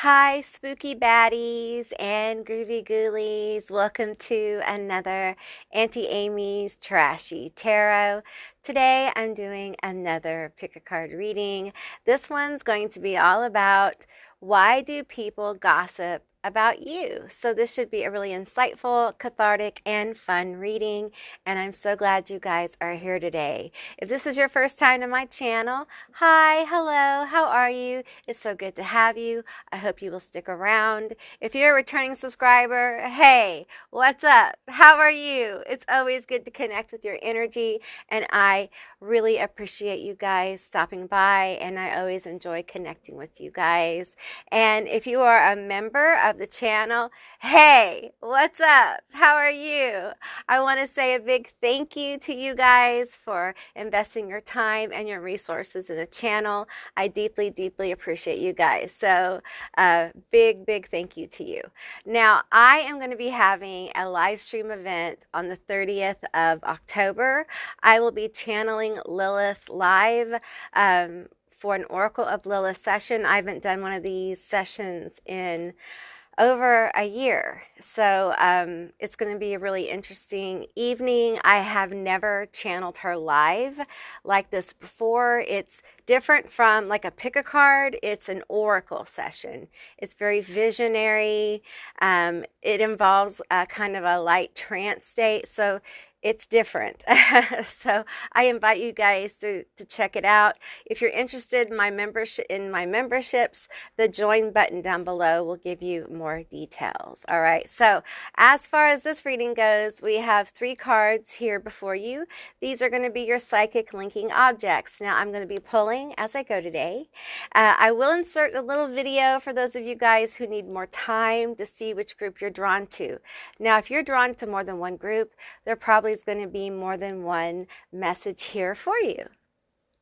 Hi, spooky baddies and groovy ghoulies. Welcome to another Auntie Amy's Trashy Tarot. Today I'm doing another pick a card reading. This one's going to be all about why do people gossip about you? So this should be a really insightful, cathartic, and fun reading. And I'm so glad you guys are here today. If this is your first time to my channel, hi, hello, how are you? It's so good to have you. I hope you will stick around. If you're a returning subscriber, hey, what's up? How are you? It's always good to connect with your energy, and I really appreciate you guys stopping by, and I always enjoy connecting with you guys. And if you are a member of the channel, hey, what's up? How are you? I want to say a big thank you to you guys for investing your time and your resources in the channel. I deeply, deeply appreciate you guys. So big thank you to you. Now, I am going to be having a live stream event on the 30th of October. I will be channeling Lilith live for an Oracle of Lilith session. I haven't done one of these sessions in over a year. So it's going to be a really interesting evening. I have never channeled her live like this before. It's different from like a pick a card. It's an oracle session. It's very visionary. It involves kind of a light trance state. So it's different. So I invite you guys to check it out. If you're interested in my memberships, the join button down below will give you more details. All right. So as far as this reading goes, we have 3 cards here before you. These are going to be your psychic linking objects. Now I'm going to be pulling as I go today. I will insert a little video for those of you guys who need more time to see which group you're drawn to. Now, if you're drawn to more than one group, there probably is going to be more than one message here for you.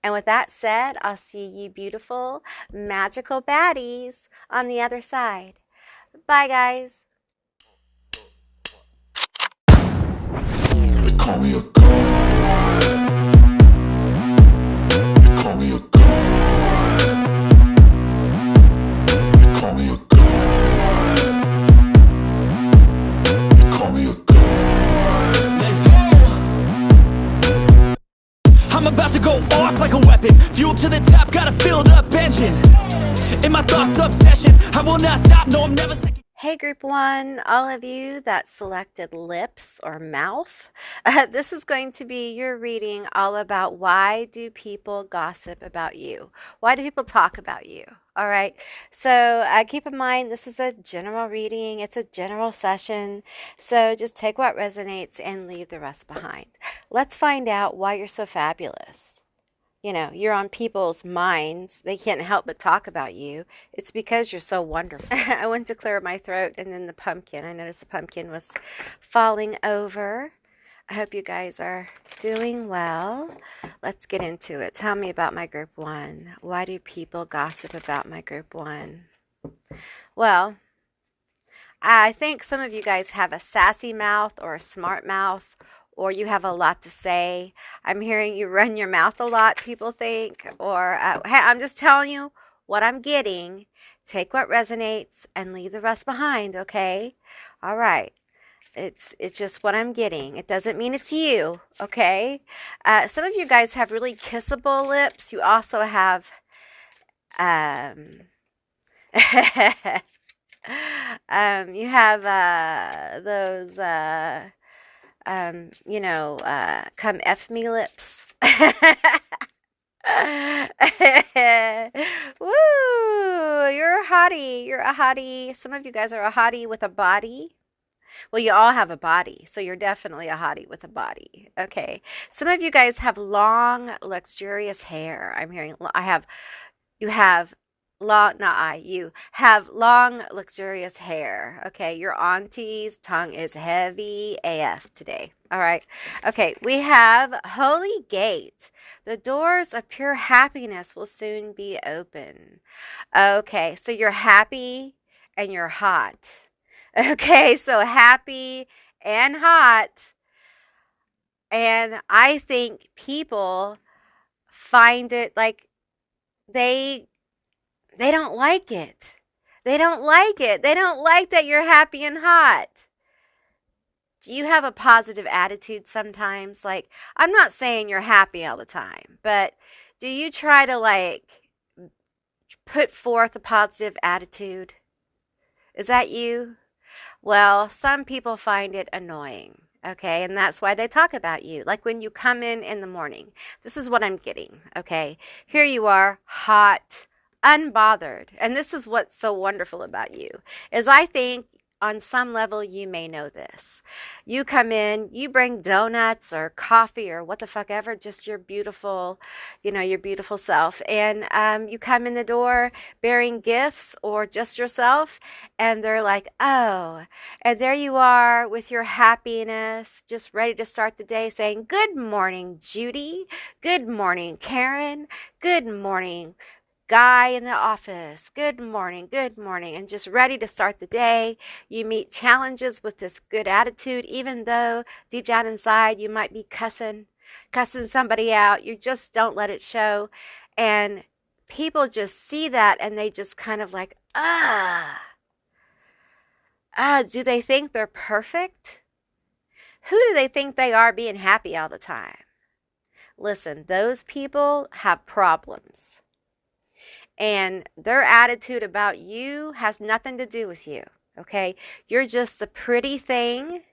And with that said, I'll see you beautiful, magical baddies on the other side. Bye, guys. They call me a god. They call me a god. They call me a god. They call me a god. Let's go. I'm about to go off like a weapon. Fuel to the top, got a filled up engine. In my thoughts, obsession. I will not stop, no, I'm never second. Hey, group 1, all of you that selected lips or mouth, this is going to be your reading all about why do people gossip about you? Why do people talk about you? All right, so keep in mind this is a general reading. It's a general session, so just take what resonates and leave the rest behind. Let's find out why you're so fabulous. You know, you're on people's minds. They can't help but talk about you. It's because you're so wonderful. I went to clear my throat, and then the pumpkin. I noticed the pumpkin was falling over. I hope you guys are doing well. Let's get into it. Tell me about my group 1. Why do people gossip about my group 1? Well, I think some of you guys have a sassy mouth or a smart mouth, or you have a lot to say. I'm hearing you run your mouth a lot, people think, or hey, I'm just telling you what I'm getting. Take what resonates and leave the rest behind, okay? All right. It's just what I'm getting. It doesn't mean it's you, okay? Some of you guys have really kissable lips. You also have you have those come F me lips. Woo! You're a hottie. You're a hottie. Some of you guys are a hottie with a body. Well, you all have a body, so you're definitely a hottie with a body. Okay. Some of you guys have long, luxurious hair. I'm hearing, you have you have long, luxurious hair. Okay. Your auntie's tongue is heavy AF today. All right. Okay. We have Holy Gate. The doors of pure happiness will soon be open. Okay. So you're happy and you're hot. Okay. So happy and hot. And I think people find it like they don't like it. They don't like it. They don't like that you're happy and hot. Do you have a positive attitude sometimes? Like, I'm not saying you're happy all the time, but do you try to like put forth a positive attitude? Is that you? Well, some people find it annoying. Okay, and that's why they talk about you. Like when you come in the morning, this is what I'm getting. Okay, here you are, hot, unbothered. And this is what's so wonderful about you, is I think on some level you may know this. You come in, you bring donuts or coffee or what the fuck ever, just your beautiful, your beautiful self. And you come in the door bearing gifts or just yourself, and they're like, oh, and there you are with your happiness, just ready to start the day saying, good morning, Judy. Good morning, Karen. Good morning, guy in the office. Good morning, and just ready to start the day. You meet challenges with this good attitude, even though deep down inside you might be cussing somebody out. You just don't let it show. And people just see that and they just kind of like, do they think they're perfect? Who do they think they are being happy all the time? Listen, those people have problems. And their attitude about you has nothing to do with you, okay? You're just the pretty thing,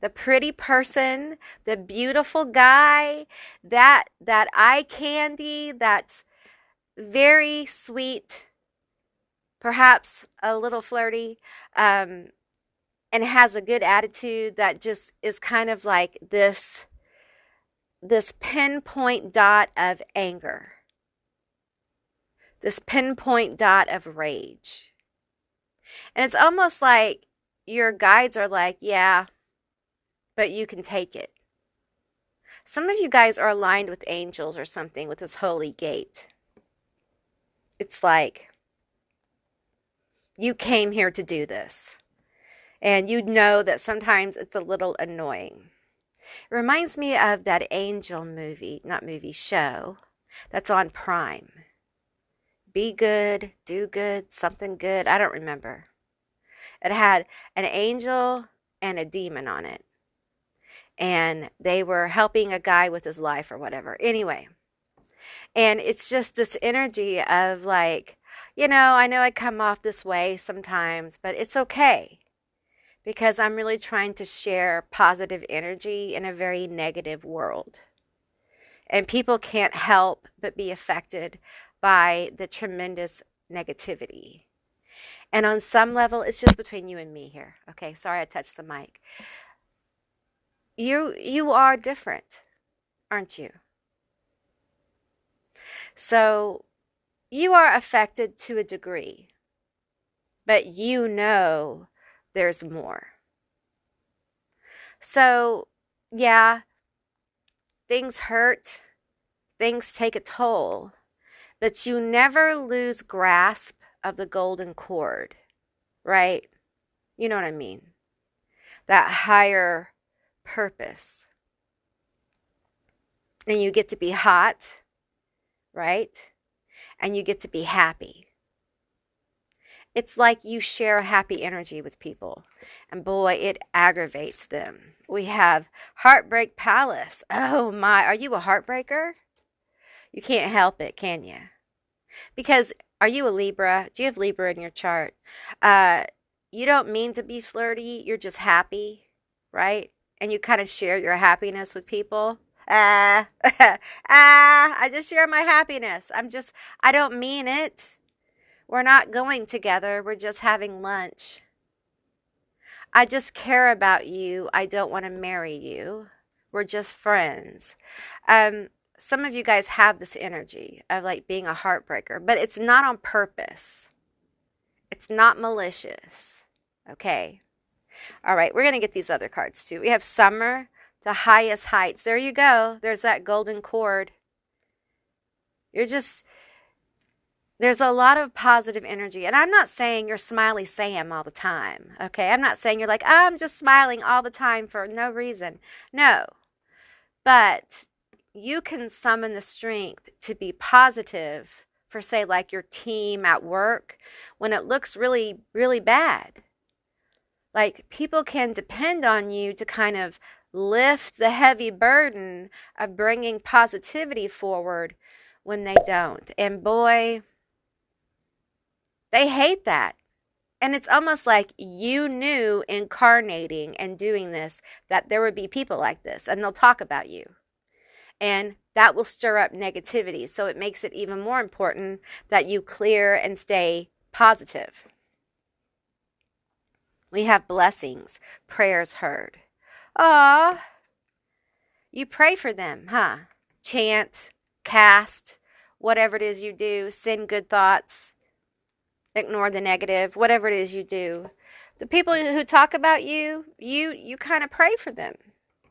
the pretty person, the beautiful guy, that eye candy that's very sweet, perhaps a little flirty, and has a good attitude that just is kind of like this pinpoint dot of anger. This pinpoint dot of rage. And it's almost like your guides are like, yeah, but you can take it. Some of you guys are aligned with angels or something with this holy gate. It's like, you came here to do this. And you know that sometimes it's a little annoying. It reminds me of that angel show that's on Prime. Be good, do good, something good. I don't remember. It had an angel and a demon on it. And they were helping a guy with his life or whatever. Anyway. And it's just this energy of like, I know I come off this way sometimes, but it's okay. Because I'm really trying to share positive energy in a very negative world. And people can't help but be affected by the tremendous negativity. And on some level, it's just between you and me here. Okay, sorry I touched the mic. You are different, aren't you? So you are affected to a degree, but you know there's more. So, yeah, things hurt, things take a toll, but you never lose grasp of the golden cord, right? You know what I mean? That higher purpose. And you get to be hot, right? And you get to be happy. It's like you share happy energy with people. And boy, it aggravates them. We have Heartbreak Palace. Oh my, are you a heartbreaker? You can't help it, can you? Because are you a Libra? Do you have Libra in your chart? You don't mean to be flirty. You're just happy, right? And you kind of share your happiness with people. I just share my happiness. I don't mean it. We're not going together. We're just having lunch. I just care about you. I don't want to marry you. We're just friends. Some of you guys have this energy of like being a heartbreaker, but it's not on purpose. It's not malicious. Okay. All right. We're going to get these other cards too. We have Summer, the highest heights. There you go. There's that golden cord. There's a lot of positive energy. And I'm not saying you're Smiley Sam all the time. Okay. I'm not saying you're like, oh, I'm just smiling all the time for no reason. No. But you can summon the strength to be positive for, say, like your team at work when it looks really, really bad. Like people can depend on you to kind of lift the heavy burden of bringing positivity forward when they don't. And boy, they hate that. And it's almost like you knew incarnating and doing this that there would be people like this and they'll talk about you. And that will stir up negativity. So it makes it even more important that you clear and stay positive. We have blessings, prayers heard. Ah, you pray for them, huh? Chant, cast, whatever it is you do, send good thoughts, ignore the negative, whatever it is you do. The people who talk about you, you kind of pray for them.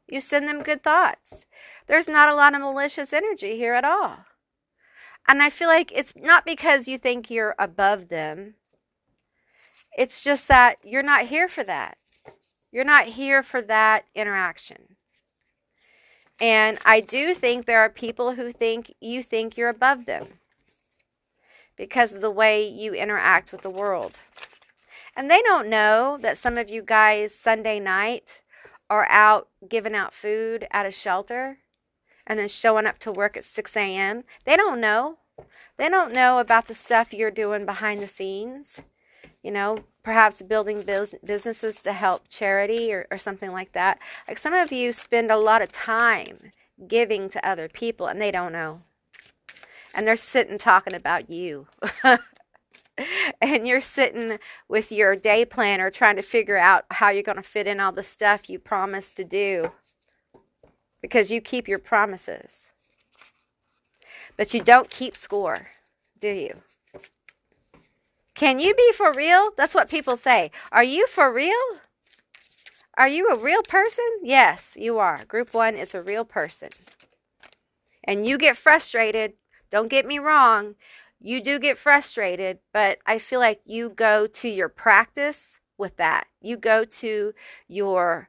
You send them good thoughts. There's not a lot of malicious energy here at all. And I feel like it's not because you think you're above them. It's just that you're not here for that. You're not here for that interaction. And I do think there are people who think you're above them because of the way you interact with the world. And they don't know that some of you guys Sunday night are out giving out food at a shelter and then showing up to work at 6 a.m. They don't know. They don't know about the stuff you're doing behind the scenes. You know, perhaps building businesses to help charity or something like that. Like some of you spend a lot of time giving to other people and they don't know. And they're sitting talking about you. And you're sitting with your day planner trying to figure out how you're going to fit in all the stuff you promised to do. Because you keep your promises. But you don't keep score, do you? Can you be for real? That's what people say. Are you for real? Are you a real person? Yes, you are. Group 1 is a real person. And you get frustrated. Don't get me wrong. You do get frustrated, but I feel like you go to your practice with that. You go to your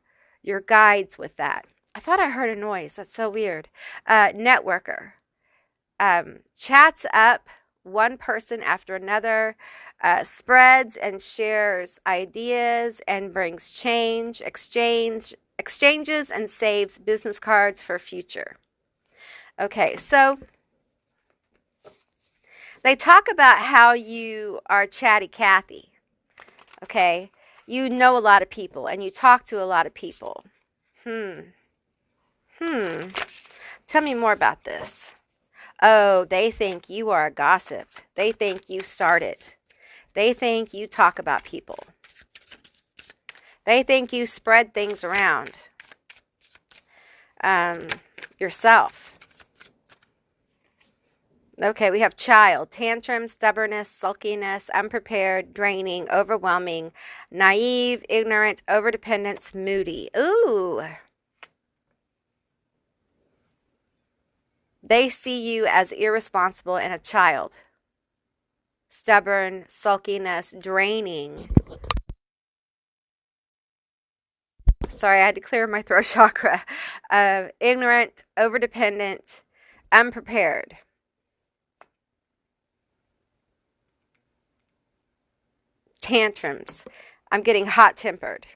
guides with that. I thought I heard a noise. That's so weird. Networker. Chats up one person after another, spreads and shares ideas and brings change, exchanges and saves business cards for future. Okay, so they talk about how you are chatty Cathy. Okay, you know a lot of people and you talk to a lot of people. Tell me more about this. Oh, they think you are a gossip. They think you started. They think you talk about people. They think you spread things around. Yourself. Okay, we have child. Tantrum, stubbornness, sulkiness, unprepared, draining, overwhelming, naive, ignorant, overdependence, moody. Ooh. They see you as irresponsible and a child. Stubborn, sulkiness, draining. Sorry, I had to clear my throat chakra. Ignorant, overdependent, unprepared. Tantrums. I'm getting hot-tempered.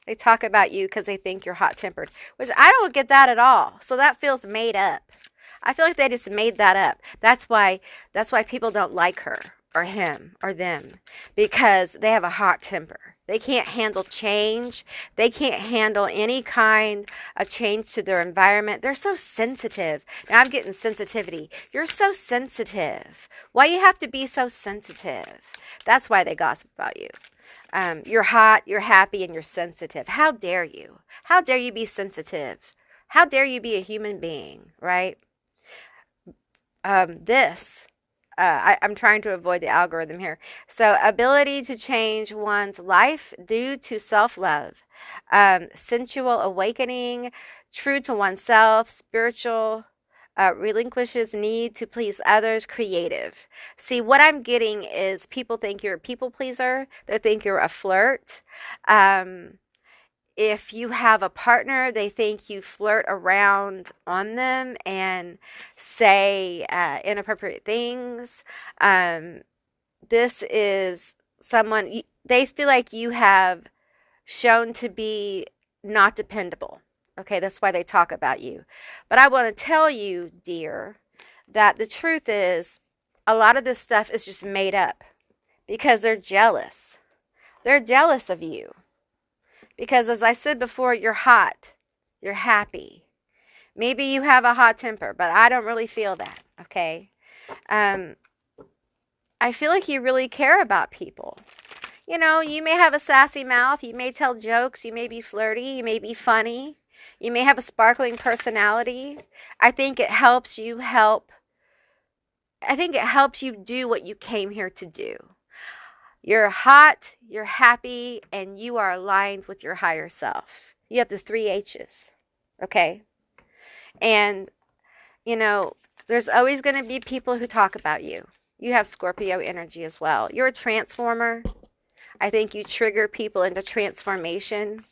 They talk about you because they think you're hot-tempered, which I don't get that at all. So that feels made up. I feel like they just made that up. That's why people don't like her or him or them, because they have a hot temper. They can't handle change. They can't handle any kind of change to their environment. They're so sensitive. Now I'm getting sensitivity. You're so sensitive. Why you have to be so sensitive? That's why they gossip about you. You're hot, you're happy, and you're sensitive. How dare you? How dare you be sensitive? How dare you be a human being, right? I'm trying to avoid the algorithm here. So, ability to change one's life due to self-love, sensual awakening, true to oneself, spiritual, relinquishes need to please others, creative. See, what I'm getting is people think you're a people pleaser. They think you're a flirt. if you have a partner, they think you flirt around on them and say inappropriate things. Um, this is someone, they feel like you have shown to be not dependable. Okay, that's why they talk about you. But I want to tell you, dear, that the truth is a lot of this stuff is just made up because they're jealous. They're jealous of you because, as I said before, you're hot, you're happy. Maybe you have a hot temper, but I don't really feel that. Okay. Um, I feel like you really care about people. You know, you may have a sassy mouth, you may tell jokes, you may be flirty, you may be funny, you may have a sparkling personality. I think it helps you help. I think it helps you do what you came here to do. You're hot, you're happy, and you are aligned with your higher self. You have the 3 H's, okay? And, you know, there's always going to be people who talk about you. You have Scorpio energy as well. You're a transformer. I think you trigger people into transformation.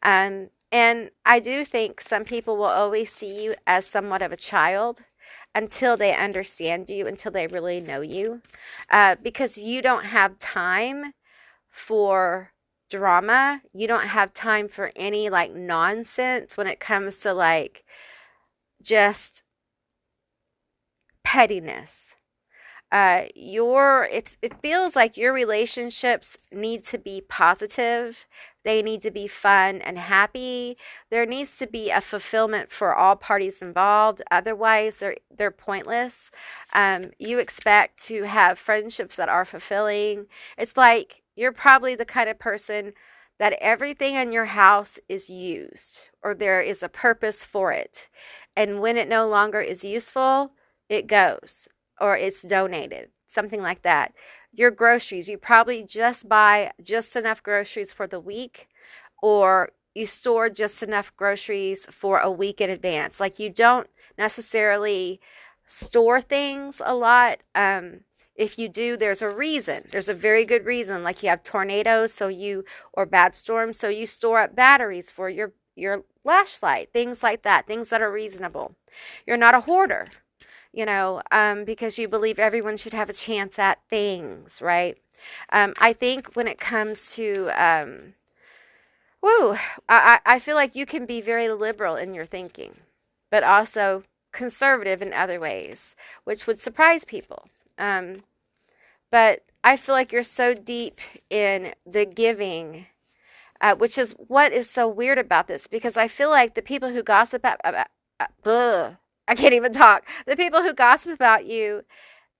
And I do think some people will always see you as somewhat of a child until they understand you, until they really know you, because you don't have time for drama. You don't have time for any like nonsense when it comes to like just pettiness. It feels like your relationships need to be positive. They need to be fun and happy. There needs to be a fulfillment for all parties involved. Otherwise, they're pointless. You expect to have friendships that are fulfilling. It's like you're probably the kind of person that everything in your house is used or there is a purpose for it. And when it no longer is useful, it goes or it's donated, something like that. Your groceries, you probably just buy just enough groceries for the week, or you store just enough groceries for a week in advance. Like you don't necessarily store things a lot. If you do, there's a reason. There's a very good reason. Like you have tornadoes, or bad storms, so you store up batteries for your flashlight, things like that, things that are reasonable. You're not a hoarder, because you believe everyone should have a chance at things, right? I think when it comes to, I feel like you can be very liberal in your thinking, but also conservative in other ways, which would surprise people. But I feel like you're so deep in the giving, which is what is so weird about this, because I feel like the people who gossip I can't even talk. The people who gossip about you,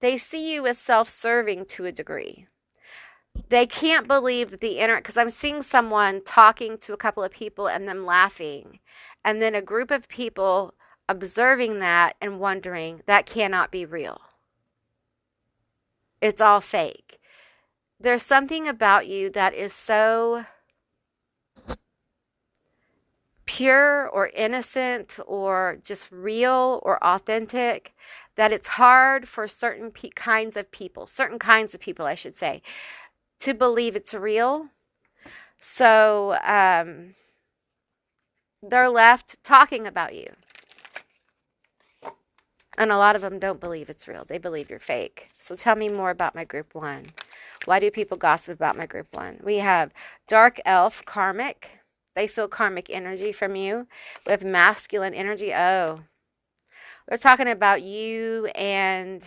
they see you as self-serving to a degree. They can't believe that because I'm seeing someone talking to a couple of people and them laughing, and then a group of people observing that and wondering that cannot be real. It's all fake. There's something about you that is so pure or innocent or just real or authentic that it's hard for certain kinds of people, I should say, to believe it's real. So they're left talking about you. And a lot of them don't believe it's real. They believe you're fake. So tell me more about my group 1. Why do people gossip about my group 1? We have dark elf karmic. They feel karmic energy from you. We have masculine energy. Oh, they're talking about you and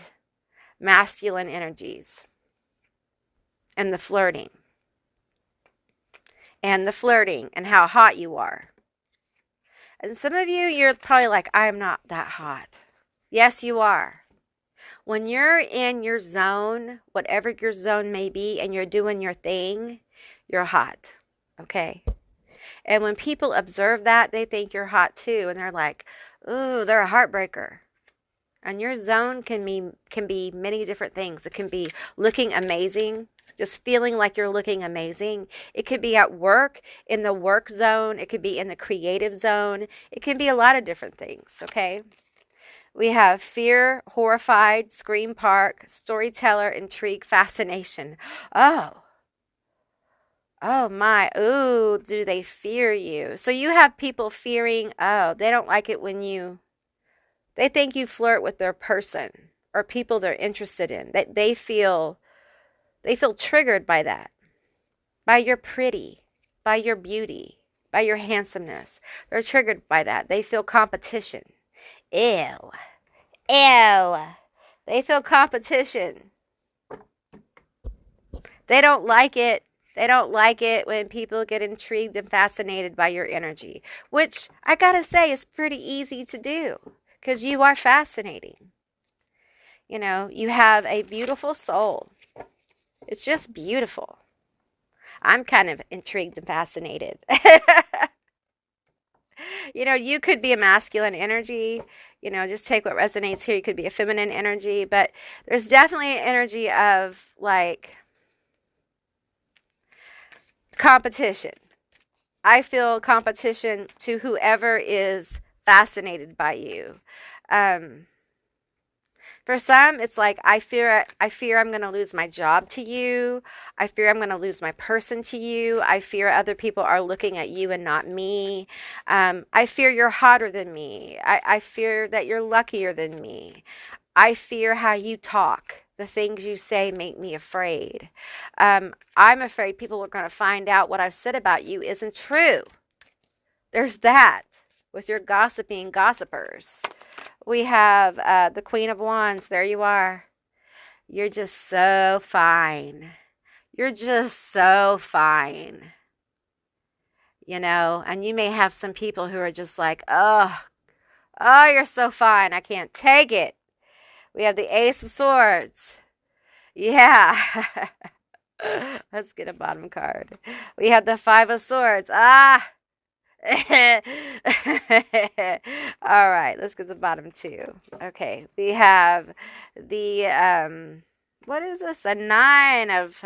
masculine energies and the flirting and how hot you are. And some of you, you're probably like, I'm not that hot. Yes, you are. When you're in your zone, whatever your zone may be, and you're doing your thing, you're hot. Okay? And when people observe that, they think you're hot too. And they're like, ooh, they're a heartbreaker. And your zone can be many different things. It can be looking amazing, just feeling like you're looking amazing. It could be at work, in the work zone. It could be in the creative zone. It can be a lot of different things, okay? We have fear, horrified, scream park, storyteller, intrigue, fascination. Oh, Oh my, ooh, do they fear you? So you have people fearing, oh, they don't like it when they think you flirt with their person or people they're interested in. That they feel triggered by that, by your pretty, by your beauty, by your handsomeness. They're triggered by that. They feel competition. Ew. Ew. They feel competition. They don't like it. They don't like it when people get intrigued and fascinated by your energy, which I gotta say is pretty easy to do because you are fascinating. You know, you have a beautiful soul. It's just beautiful. I'm kind of intrigued and fascinated. You know, you could be a masculine energy. You know, just take what resonates here. You could be a feminine energy, but there's definitely an energy of like competition. I feel competition to whoever is fascinated by you. Um, For some, it's like I fear I'm going to lose my job to you. I fear I'm going to lose my person to you. I fear other people are looking at you and not me. I fear you're hotter than me. I fear that you're luckier than me. I fear how you talk. The things you say make me afraid. I'm afraid people are going to find out what I've said about you isn't true. There's that with your gossiping gossipers. We have the Queen of Wands. There you are. You're just so fine. You're just so fine. You know, and you may have some people who are just like, oh, you're so fine. I can't take it. We have the Ace of Swords. Yeah. Let's get a bottom card. We have the Five of Swords. Ah. All right, let's get the bottom two. Okay, we have the what is this? A Nine of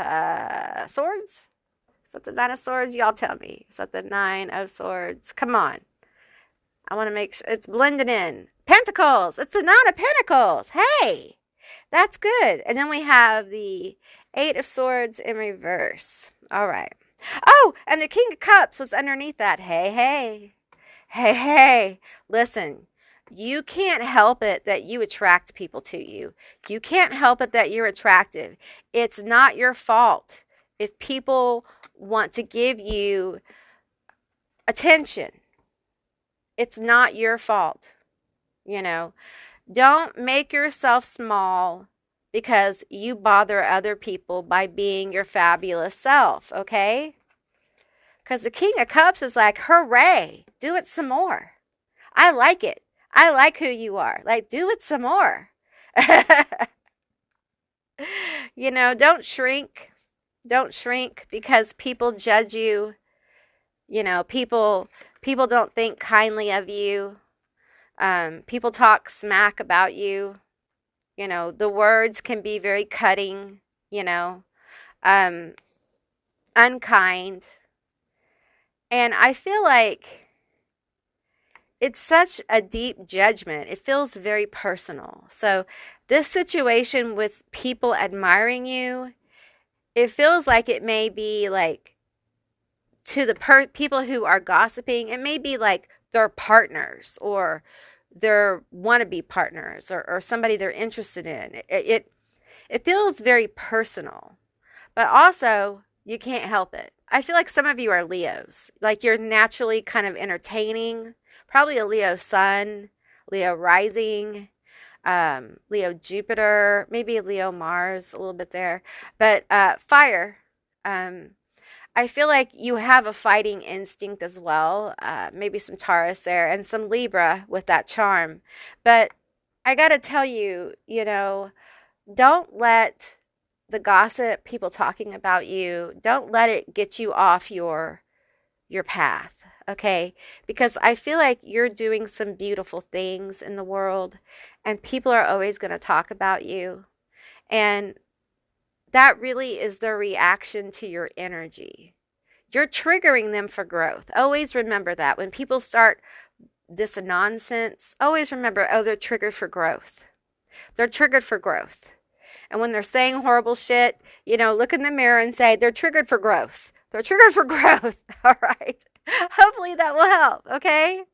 Swords? Is that the Nine of Swords? Y'all tell me. Is that the Nine of Swords? Come on. I want to make sure it's blended in. Pentacles. It's the Nine of Pentacles. Hey, that's good. And then we have the Eight of Swords in reverse. All right. Oh, and the King of Cups was underneath that. Hey, hey. Hey, hey. Listen, you can't help it that you attract people to you. You can't help it that you're attractive. It's not your fault if people want to give you attention. It's not your fault. You know, don't make yourself small because you bother other people by being your fabulous self, okay? Because the King of Cups is like, hooray, do it some more. I like it. I like who you are. Like, do it some more. You know, don't shrink. Don't shrink because people judge you. You know, people don't think kindly of you. People talk smack about you. You know, the words can be very cutting, you know, unkind. And I feel like it's such a deep judgment. It feels very personal. So this situation with people admiring you, it feels like it may be like to the people who are gossiping, it may be like their partners or their wannabe partners or somebody they're interested in. It feels very personal, but also you can't help it. I feel like some of you are Leos. Like you're naturally kind of entertaining, probably a Leo sun, Leo rising, Leo Jupiter, maybe a Leo Mars, a little bit there. But fire, I feel like you have a fighting instinct as well. Maybe some Taurus there and some Libra with that charm. But I got to tell you, you know, don't let the gossip, people talking about you, don't let it get you off your path, okay? Because I feel like you're doing some beautiful things in the world and people are always going to talk about you. And that really is their reaction to your energy. You're triggering them for growth. Always remember that. When people start this nonsense, always remember, oh, they're triggered for growth. They're triggered for growth. And when they're saying horrible shit, you know, look in the mirror and say, they're triggered for growth. They're triggered for growth. All right. Hopefully that will help. Okay.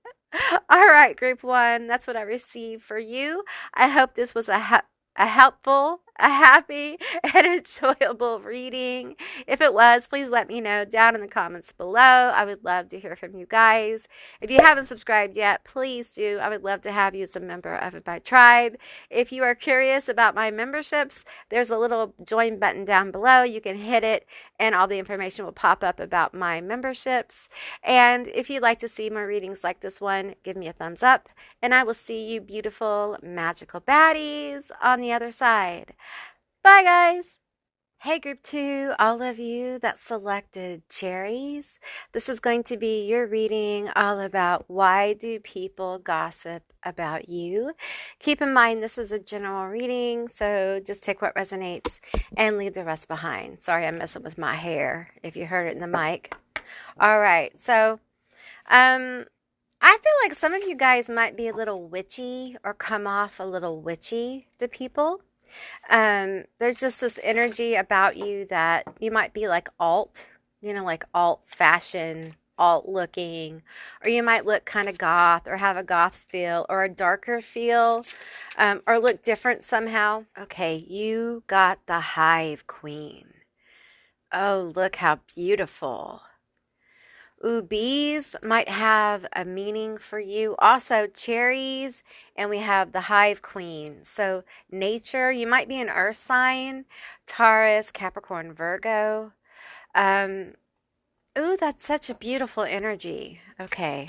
All right, group one. That's what I received for you. I hope this was a helpful, a happy, and enjoyable reading. If it was, please let me know down in the comments below. I would love to hear from you guys. If you haven't subscribed yet, please do. I would love to have you as a member of my tribe. If you are curious about my memberships, there's a little join button down below. You can hit it, and all the information will pop up about my memberships. And if you'd like to see more readings like this one, give me a thumbs up, and I will see you beautiful, magical baddies on the other side. Bye, guys. Hey, group two, all of you that selected Cherries. This is going to be your reading all about why do people gossip about you. Keep in mind, this is a general reading, so just take what resonates and leave the rest behind. Sorry, I'm messing with my hair if you heard it in the mic. All right, so I feel like some of you guys might be a little witchy or come off a little witchy to people. There's just this energy about you that you might be like alt, like alt fashion, alt looking, or you might look kind of goth or have a goth feel or a darker feel, or look different somehow. Okay, you got the Hive Queen. Oh, look how beautiful. Ooh, bees might have a meaning for you. Also, cherries, and we have the Hive Queen. So, nature, you might be an earth sign, Taurus, Capricorn, Virgo. Ooh, that's such a beautiful energy. Okay,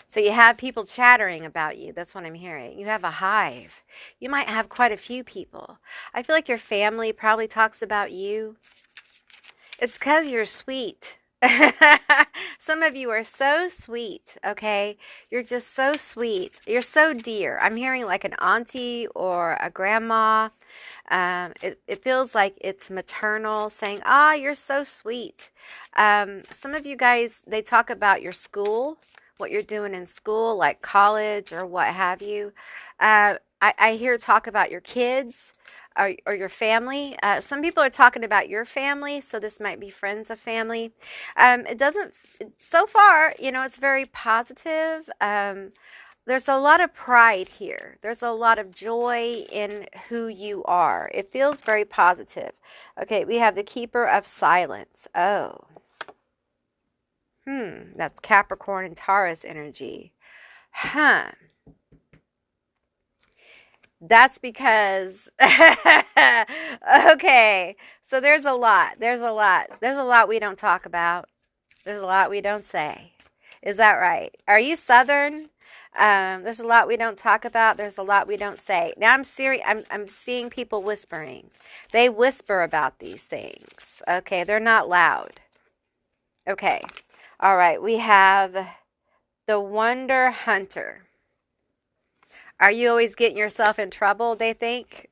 so you have people chattering about you. That's what I'm hearing. You have a hive. You might have quite a few people. I feel like your family probably talks about you. It's because you're sweet. Some of you are so sweet, okay? You're just so sweet. You're so dear. I'm hearing like an auntie or a grandma. It feels like it's maternal saying, you're so sweet. Some of you guys, they talk about your school, what you're doing in school, like college or what have you. I hear talk about your kids. Or your family. Some people are talking about your family, so this might be friends of family. It doesn't, so far, it's very positive. There's a lot of pride here. There's a lot of joy in who you are. It feels very positive. Okay, we have the Keeper of Silence. Oh. That's Capricorn and Taurus energy. That's because, okay, so there's a lot we don't talk about. There's a lot we don't say. Is that right? Are you Southern? There's a lot we don't talk about. There's a lot we don't say. Now I'm seeing people whispering. They whisper about these things. Okay, they're not loud. Okay, all right, we have the Wonder Hunter. Are you always getting yourself in trouble, they think?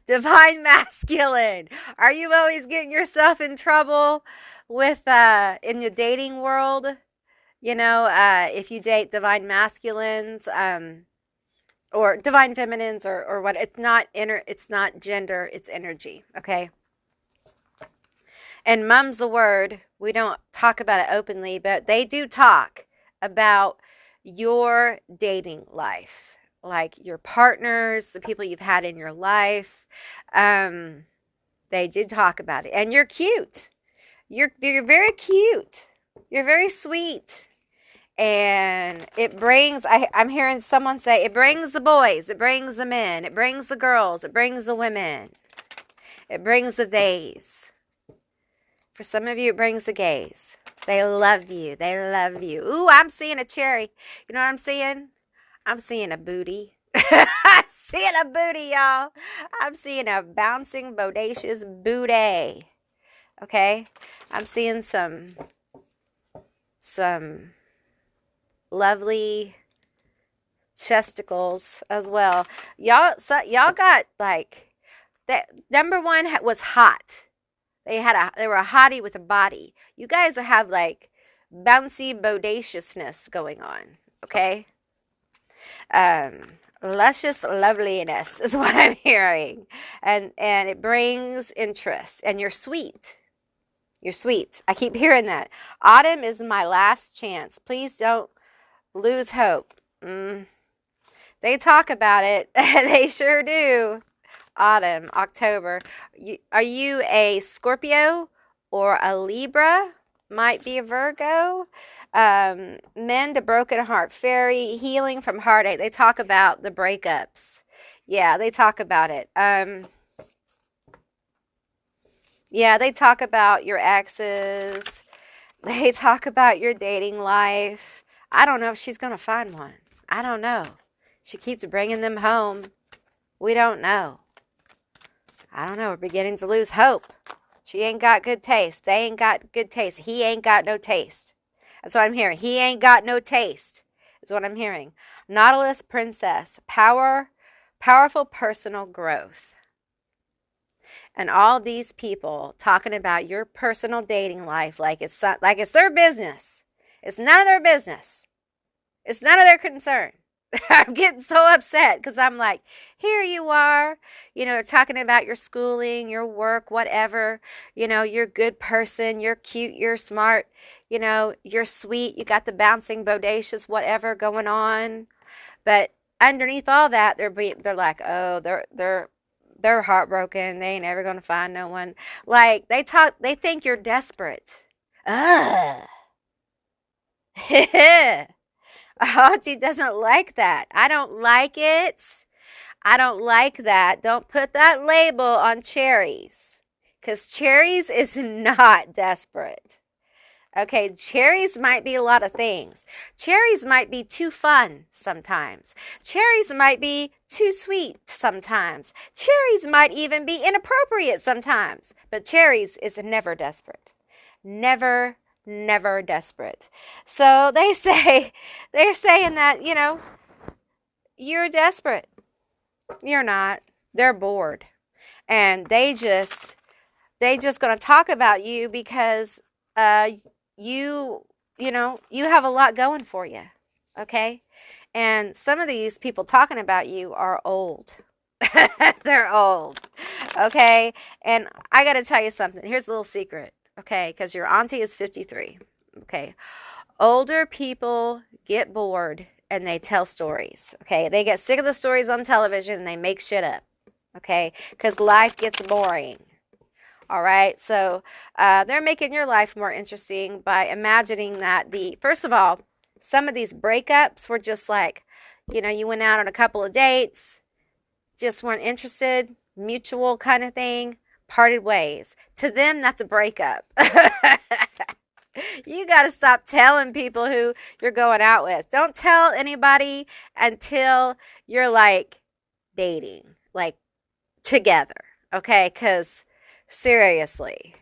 Divine Masculine. Are you always getting yourself in trouble with in the dating world? If you date Divine Masculines, or Divine Feminines, or what, it's not gender, it's energy, okay? And mum's the word. We don't talk about it openly, but they do talk about your dating life, like your partners, the people you've had in your life. They did talk about it. And you're cute. You're very cute. You're very sweet. And it brings, I'm hearing someone say, it brings the boys, it brings the men, it brings the girls, it brings the women, it brings the theys. For some of you, it brings the gays. They love you. They love you. Ooh, I'm seeing a cherry. You know what I'm seeing? I'm seeing a booty. I'm seeing a booty, y'all. I'm seeing a bouncing, bodacious booty. Okay? I'm seeing some lovely chesticles as well. Y'all got like that. Number one was hot. They were a hottie with a body. You guys have like bouncy bodaciousness going on, okay? Luscious loveliness is what I'm hearing, and it brings interest. And you're sweet. You're sweet. I keep hearing that. Autumn is my last chance. Please don't lose hope. They talk about it. They sure do. Autumn, October. Are you a Scorpio or a Libra? Might be a Virgo. Mend a broken heart. Fairy, healing from heartache. They talk about the breakups. Yeah, they talk about it. Yeah, they talk about your exes. They talk about your dating life. I don't know if she's going to find one. I don't know. She keeps bringing them home. We don't know. I don't know. We're beginning to lose hope. She ain't got good taste. They ain't got good taste. He ain't got no taste. That's what I'm hearing. He ain't got no taste is what I'm hearing. Nautilus Princess. Powerful personal growth. And all these people talking about your personal dating life like it's their business. It's none of their business. It's none of their concern. I'm getting so upset because I'm like, here you are. They're talking about your schooling, your work, whatever. You're a good person. You're cute. You're smart. You're sweet. You got the bouncing, bodacious, whatever going on. But underneath all that, they're like, oh, they're heartbroken. They ain't ever gonna find no one. Like they think you're desperate. Ugh. Auntie doesn't like that. I don't like it. I don't like that. Don't put that label on Cherries. Because Cherries is not desperate. Okay, Cherries might be a lot of things. Cherries might be too fun sometimes. Cherries might be too sweet sometimes. Cherries might even be inappropriate sometimes. But Cherries is never desperate. Never desperate. So they're saying that, you're desperate. You're not. They're bored. And they just going to talk about you because you have a lot going for you. Okay? And some of these people talking about you are old. They're old. Okay? And I got to tell you something. Here's a little secret. Okay? Because your auntie is 53. Okay? Older people get bored and they tell stories. Okay? They get sick of the stories on television and they make shit up. Okay? Because life gets boring. All right? So they're making your life more interesting by imagining that first of all, some of these breakups were just like, you went out on a couple of dates, just weren't interested, mutual kind of thing, parted ways. To them, that's a breakup. You got to stop telling people who you're going out with. Don't tell anybody until you're like dating, like together. Okay? Because seriously,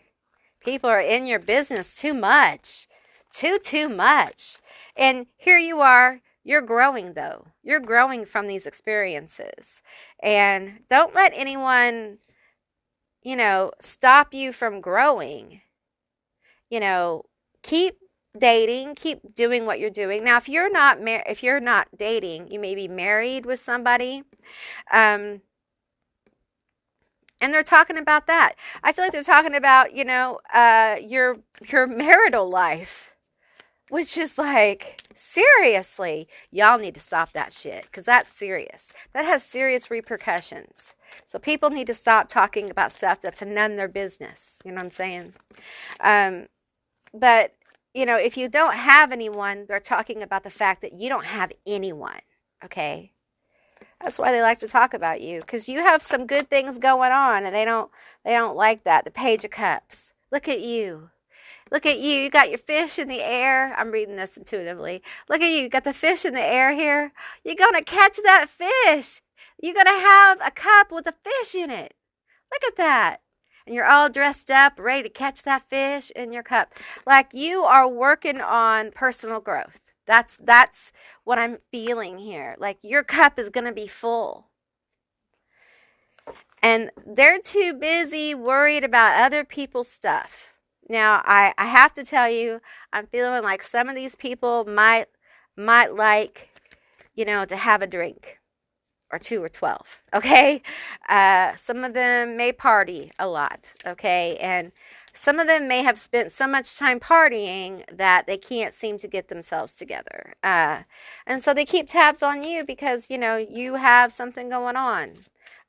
people are in your business too much. Too much. And here you are. You're growing, though. You're growing from these experiences. And don't let anyone, stop you from growing. Keep dating, keep doing what you're doing. Now, if you're not dating, you may be married with somebody. And they're talking about that. I feel like they're talking about, your marital life. Which is like, seriously, y'all need to stop that shit because that's serious. That has serious repercussions. So people need to stop talking about stuff that's none of their business. You know what I'm saying? But, if you don't have anyone, they're talking about the fact that you don't have anyone. Okay? That's why they like to talk about you because you have some good things going on and they don't like that. The Page of Cups. Look at you. Look at you. You got your fish in the air. I'm reading this intuitively. Look at you. You got the fish in the air here. You're going to catch that fish. You're going to have a cup with a fish in it. Look at that. And you're all dressed up, ready to catch that fish in your cup. Like you are working on personal growth. That's what I'm feeling here. Like your cup is going to be full. And they're too busy worried about other people's stuff. Now, I have to tell you, I'm feeling like some of these people might like, to have a drink or 2 or 12, okay? Some of them may party a lot, okay? And some of them may have spent so much time partying that they can't seem to get themselves together. And so they keep tabs on you because, you have something going on.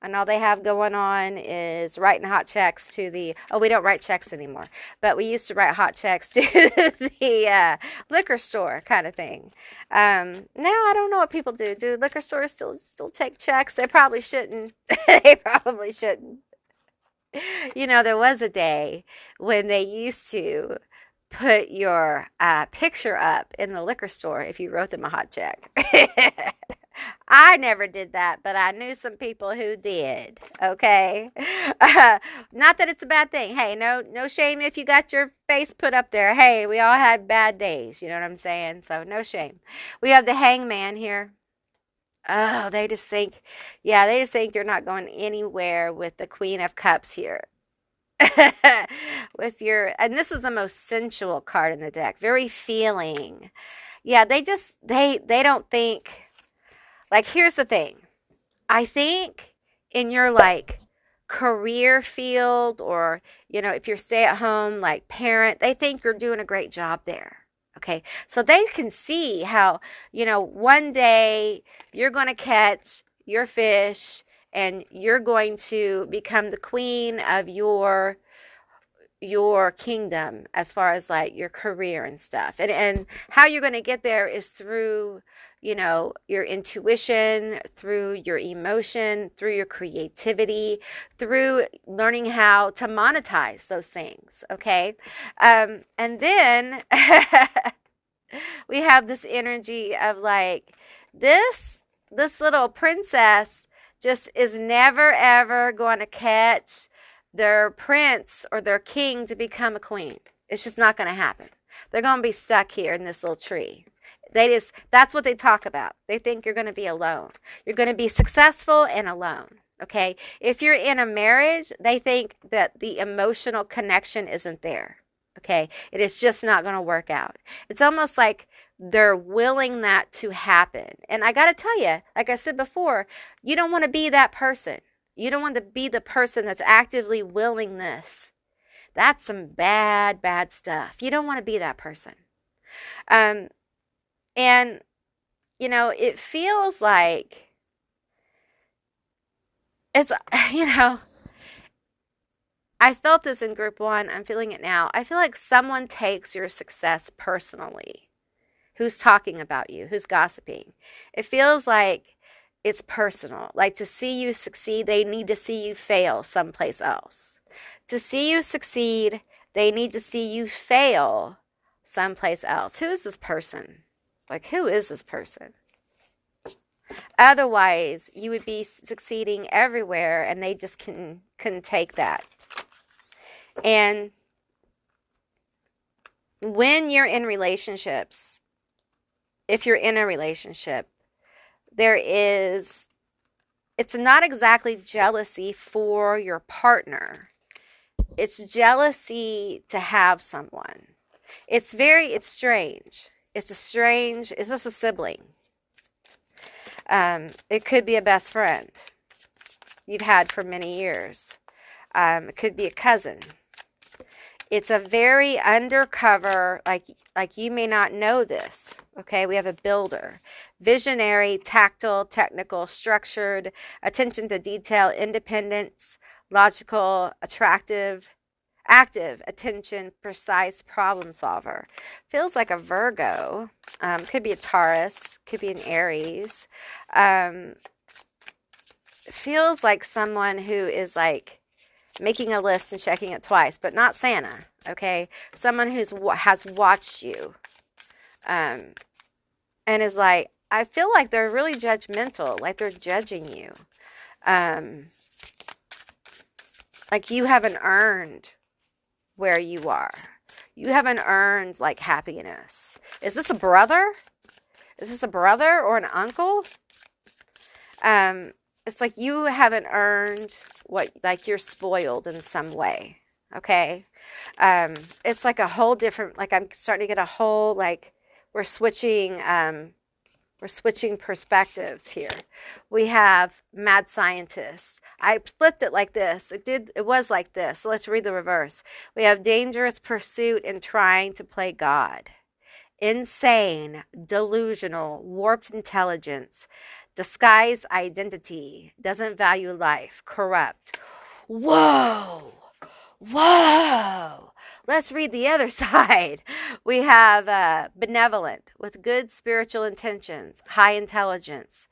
And all they have going on is writing hot checks to we don't write checks anymore, but we used to write hot checks to the liquor store kind of thing. Now I don't know what people do. Do liquor stores still take checks? They probably shouldn't. They probably shouldn't. There was a day when they used to put your picture up in the liquor store if you wrote them a hot check. I never did that, but I knew some people who did. Okay, not that it's a bad thing. Hey, no shame if you got your face put up there. Hey, we all had bad days. You know what I'm saying? So no shame. We have the hangman here. Oh, they just think you're not going anywhere with the Queen of Cups here. And this is the most sensual card in the deck, very feeling. Yeah, they don't think, like, here's the thing. I think in your like career field, or if you're stay at home like parent, they think you're doing a great job there. Okay, so they can see how, one day you're going to catch your fish and you're going to become the queen of your kingdom as far as like your career and stuff. And how you're going to get there is through, your intuition, through your emotion, through your creativity, through learning how to monetize those things. Okay. And then we have this energy of like this little princess just is never ever going to catch their prince or their king to become a queen. It's just not going to happen. They're going to be stuck here in this little tree. That's what they talk about. They think you're going to be alone. You're going to be successful and alone. Okay. If you're in a marriage, they think that the emotional connection isn't there. Okay. It is just not going to work out. It's almost like they're willing that to happen. And I got to tell you, like I said before, you don't want to be that person. You don't want to be the person that's actively willing this. That's some bad, bad stuff. You don't want to be that person. And, it feels like it's, I felt this in group 1. I'm feeling it now. I feel like someone takes your success personally. Who's talking about you? Who's gossiping? It feels like it's personal. Like, to see you succeed, they need to see you fail someplace else. To see you succeed, they need to see you fail someplace else. Who is this person? Like, who is this person? Otherwise, you would be succeeding everywhere, and they just couldn't take that. And when you're in relationships, if you're in a relationship, it's not exactly jealousy for your partner. It's jealousy to have someone. It's strange. Is this a sibling? It could be a best friend you've had for many years. It could be a cousin. It's a very undercover, like you may not know this. Okay, we have a builder. Visionary, tactile, technical, structured, attention to detail, independence, logical, attractive, active, attention, precise, problem solver. Feels like a Virgo. Could be a Taurus, could be an Aries. Feels like someone who is like making a list and checking it twice, but not Santa, okay? Someone has watched you and is like, I feel like they're really judgmental, like they're judging you. Like you haven't earned where you are. You haven't earned like happiness. Is this a brother? Is this a brother or an uncle? It's like you haven't earned what, like you're spoiled in some way. Okay. It's like a whole different, like I'm starting to get a whole, like we're switching, We're switching perspectives here. We have mad scientists. I flipped it like this. It was like this. So let's read the reverse. We have dangerous pursuit in trying to play God. Insane, delusional, warped intelligence, disguised identity, doesn't value life, corrupt. Whoa! Whoa! Let's read the other side. We have benevolent, with good spiritual intentions, high intelligence,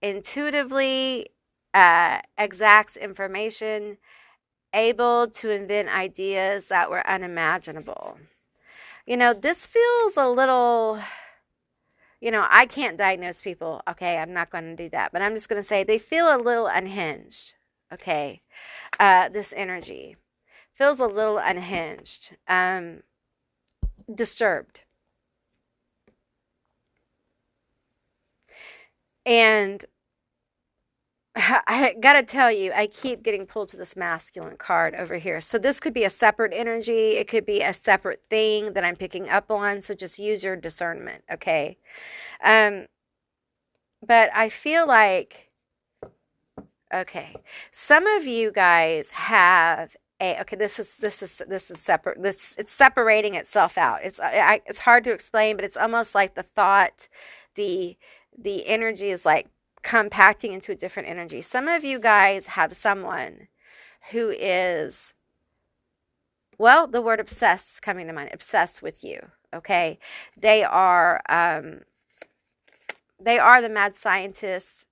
intuitively exacts information, able to invent ideas that were unimaginable. This feels a little, I can't diagnose people. Okay, I'm not going to do that. But I'm just going to say they feel a little unhinged. Okay, this energy feels a little unhinged, disturbed. And I gotta tell you, I keep getting pulled to this masculine card over here. So this could be a separate energy. It could be a separate thing that I'm picking up on. So just use your discernment, okay? But I feel like, okay, some of you guys have okay, this is separate. It's separating itself out. It's hard to explain, but it's almost like the thought, the energy is like compacting into a different energy. Some of you guys have someone who is, well, the word obsessed is coming to mind. Obsessed with you. Okay, they are the mad scientist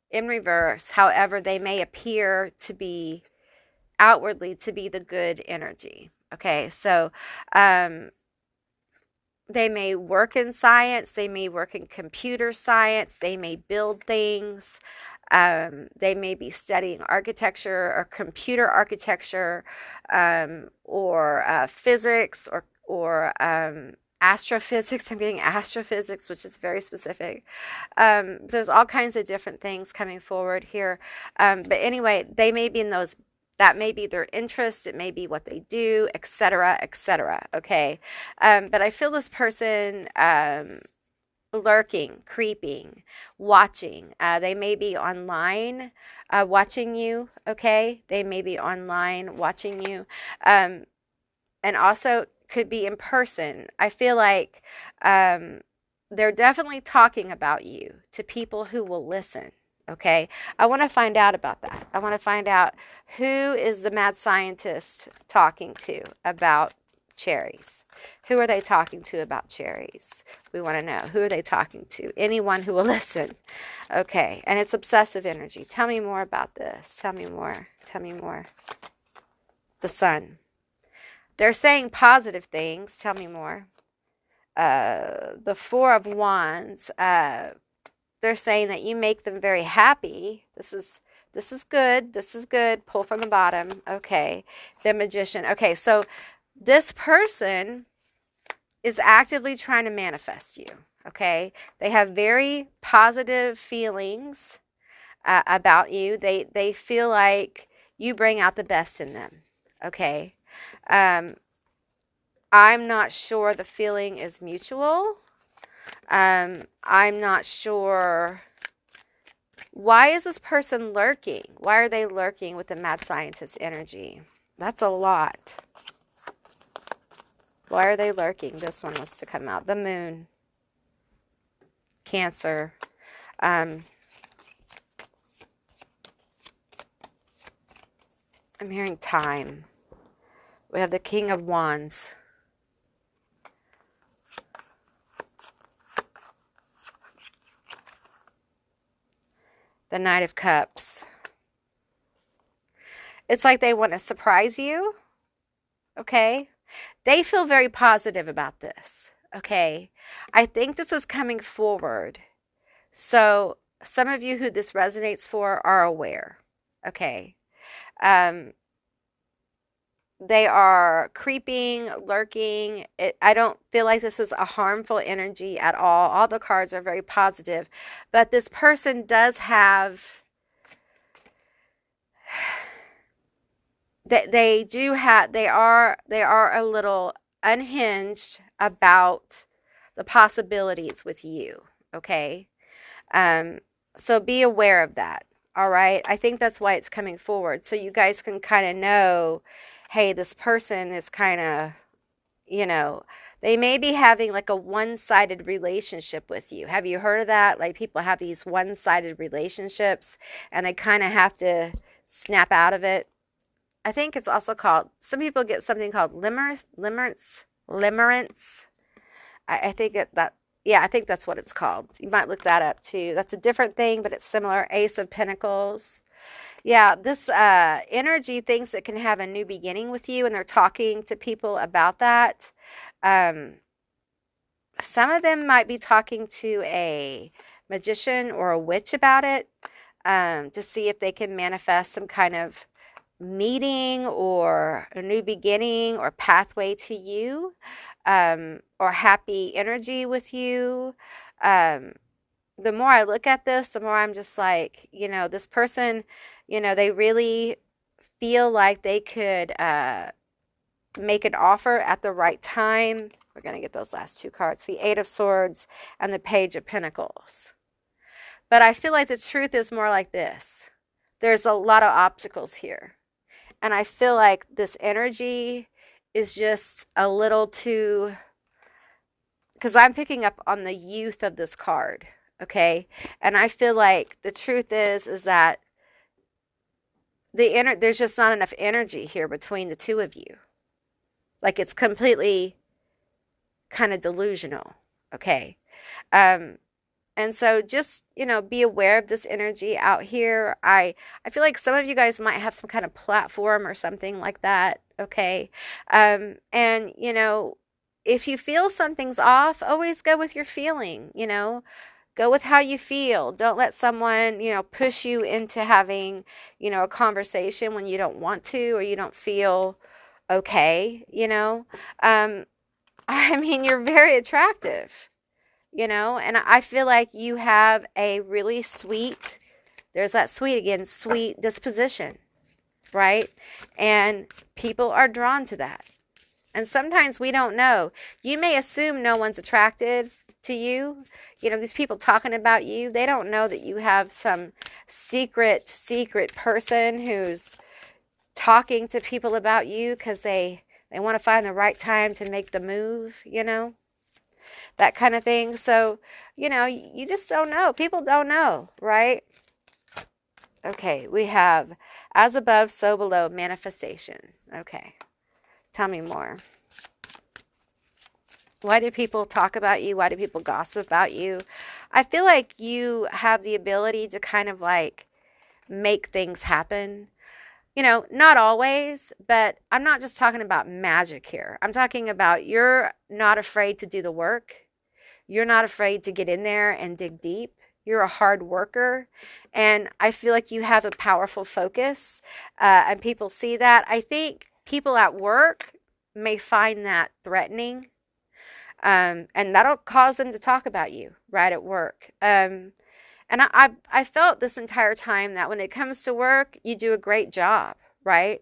in reverse. However, they may appear to be outwardly to be the good energy. Okay, so they may work in science, they may work in computer science, they may build things, they may be studying architecture or computer architecture, or physics or astrophysics. I'm getting astrophysics, which is very specific. There's all kinds of different things coming forward here. But anyway, they may be in those. That may be their interest. It may be what they do, etc., etc. Okay. But I feel this person lurking, creeping, watching. They may be online watching you. Okay. They may be online watching you. And also could be in person. I feel like they're definitely talking about you to people who will listen. Okay, I want to find out about that. I want to find out who is the mad scientist talking to about cherries. Who are they talking to about cherries? We want to know. Who are they talking to? Anyone who will listen. Okay, and it's obsessive energy. Tell me more about this. Tell me more. Tell me more. The sun. They're saying positive things. Tell me more. The Four of Wands. They're saying that you make them very happy. This is good. This is good. Pull from the bottom. Okay. The Magician. Okay, so this person is actively trying to manifest you. Okay. They have very positive feelings about you. They feel like you bring out the best in them. Okay. I'm not sure the feeling is mutual. I'm not sure. Why is this person lurking? Why are they lurking with the mad scientist energy? That's a lot. Why are they lurking? This one was to come out. The moon. Cancer. I'm hearing time. We have the King of Wands. The Knight of Cups. It's like they want to surprise you. Okay. They feel very positive about this. Okay. I think this is coming forward. So some of you who this resonates for are aware. Okay. They are creeping, lurking. I don't feel like this is a harmful energy at all. All the cards are very positive. But this person does have, they are a little unhinged about the possibilities with you. Okay. So be aware of that. All right. I think that's why it's coming forward. So you guys can kind of know, hey, this person is kind of, you know, they may be having like a one-sided relationship with you. Have you heard of that? Like people have these one-sided relationships and they kind of have to snap out of it. I think it's also called, some people get something called limerence. I think yeah, I think that's what it's called. You might look that up too. That's a different thing, but it's similar. Ace of Pentacles. Yeah, this energy thinks it can have a new beginning with you, and they're talking to people about that. Um, some of them might be talking to a magician or a witch about it, to see if they can manifest some kind of meeting or a new beginning or pathway to you, or happy energy with you. The more I look at this, the more I'm just like, this person, they really feel like they could make an offer at the right time. We're going to get those last two cards, the Eight of Swords and the Page of Pentacles. But I feel like the truth is more like this. There's a lot of obstacles here. And I feel like this energy is just a little too, because I'm picking up on the youth of this card, okay? And I feel like the truth is that there's just not enough energy here between the two of you. Like it's completely kind of delusional, okay? And so just, be aware of this energy out here. I feel like some of you guys might have some kind of platform or something like that, okay? And, if you feel something's off, always go with your feeling, go with how you feel. Don't let someone, push you into having, a conversation when you don't want to or you don't feel okay, I mean, you're very attractive, and I feel like you have a really sweet, there's that sweet again, sweet disposition, right? And people are drawn to that. And sometimes we don't know. You may assume no one's attracted to you. These people talking about you, they don't know that you have some secret person who's talking to people about you because they want to find the right time to make the move, that kind of thing. So, you just don't know. People don't know, right? Okay, we have as above, so below, manifestation. Okay, tell me more. Why do people talk about you? Why do people gossip about you? I feel like you have the ability to kind of like make things happen. Not always, but I'm not just talking about magic here. I'm talking about you're not afraid to do the work. You're not afraid to get in there and dig deep. You're a hard worker. And I feel like you have a powerful focus, and people see that. I think people at work may find that threatening, and that'll cause them to talk about you right at work. And I felt this entire time that when it comes to work, you do a great job, right?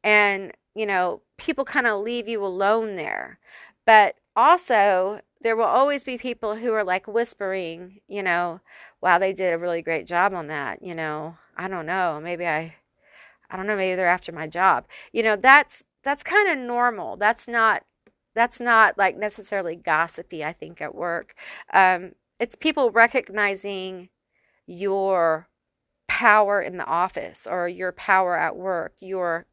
And, people kind of leave you alone there. But also, there will always be people who are like whispering, wow, they did a really great job on that. I don't know. I don't know, maybe they're after my job. That's kind of normal. That's not like necessarily gossipy, I think, at work. It's people recognizing your power in the office or your power at work, your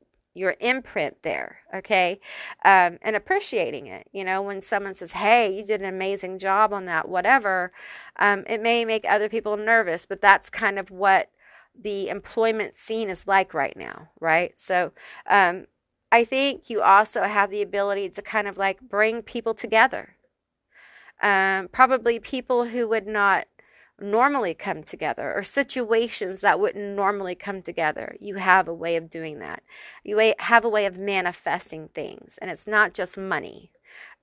imprint there, okay? And appreciating it. When someone says, hey, you did an amazing job on that, whatever, it may make other people nervous, but that's kind of what the employment scene is like right now, right? So I think you also have the ability to kind of like bring people together. Probably people who would not normally come together or situations that wouldn't normally come together. You have a way of doing that. You have a way of manifesting things, and it's not just money.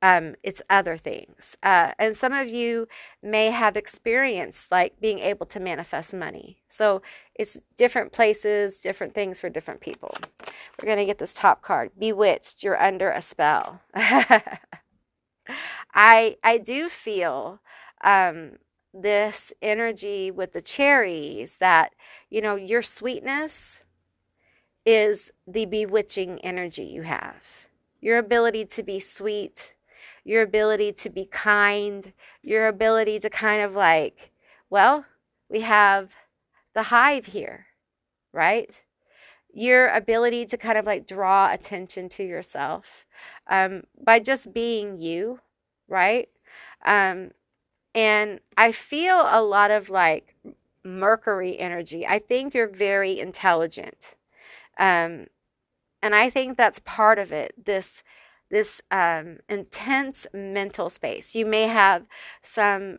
It's other things. And some of you may have experienced like being able to manifest money. So it's different places, different things for different people. We're going to get this top card. Bewitched, you're under a spell. I do feel this energy with the cherries that, your sweetness is the bewitching energy you have. Your ability to be sweet, your ability to be kind, your ability to kind of like, well, we have the hive here, right? Your ability to kind of like draw attention to yourself by just being you, right? Um, and I feel a lot of like Mercury energy. I think you're very intelligent. Um, and I think that's part of it. This intense mental space. You may have some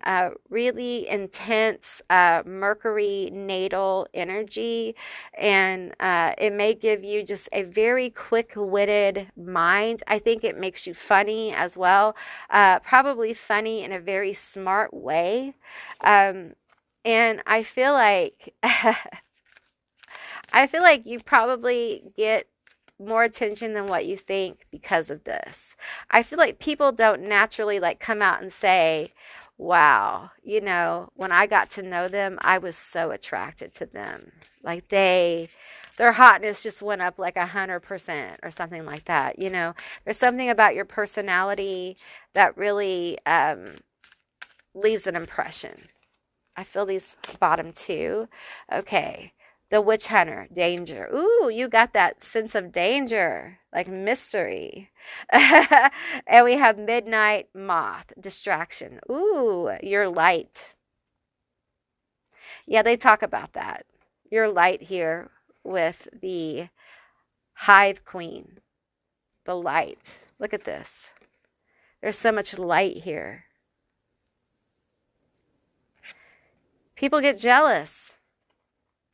really intense Mercury natal energy, and it may give you just a very quick-witted mind. I think it makes you funny as well, probably funny in a very smart way. And I feel like I feel like you probably get more attention than what you think because of this. I feel like people don't naturally like come out and say, wow, when I got to know them, I was so attracted to them. Like their hotness just went up like 100% or something like that. There's something about your personality that really leaves an impression. I feel these bottom two. Okay. The witch hunter, danger. Ooh, you got that sense of danger, like mystery. And we have midnight moth, distraction. Ooh, you're light. Yeah, they talk about that. You're light here with the hive queen, the light. Look at this. There's so much light here. People get jealous.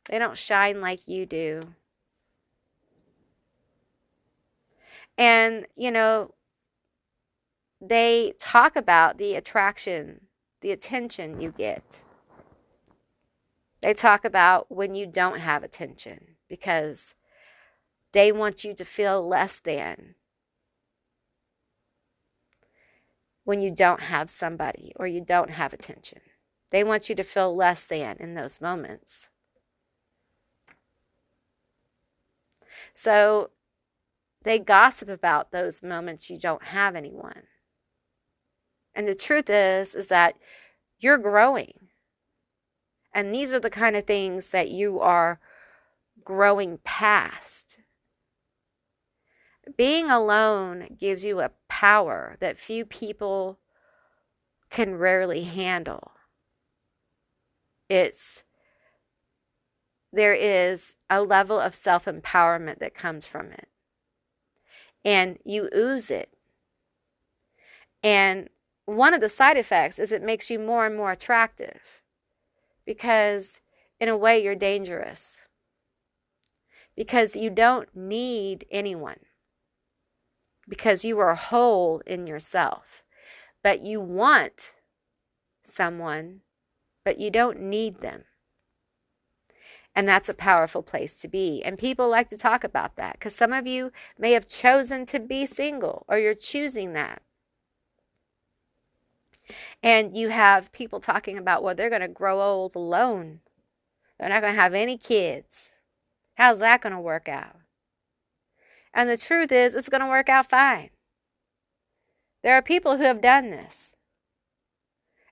They don't shine like you do. And, they talk about the attraction, the attention you get. They talk about when you don't have attention because they want you to feel less than when you don't have somebody or you don't have attention. They want you to feel less than in those moments. So they gossip about those moments you don't have anyone. And the truth is that you're growing. And these are the kind of things that you are growing past. Being alone gives you a power that few people can rarely handle. There is a level of self-empowerment that comes from it. And you ooze it. And one of the side effects is it makes you more and more attractive because in a way you're dangerous because you don't need anyone because you are whole in yourself, but you want someone, but you don't need them. And that's a powerful place to be. And people like to talk about that because some of you may have chosen to be single or you're choosing that. And you have people talking about, well, they're going to grow old alone. They're not going to have any kids. How's that going to work out? And the truth is, it's going to work out fine. There are people who have done this.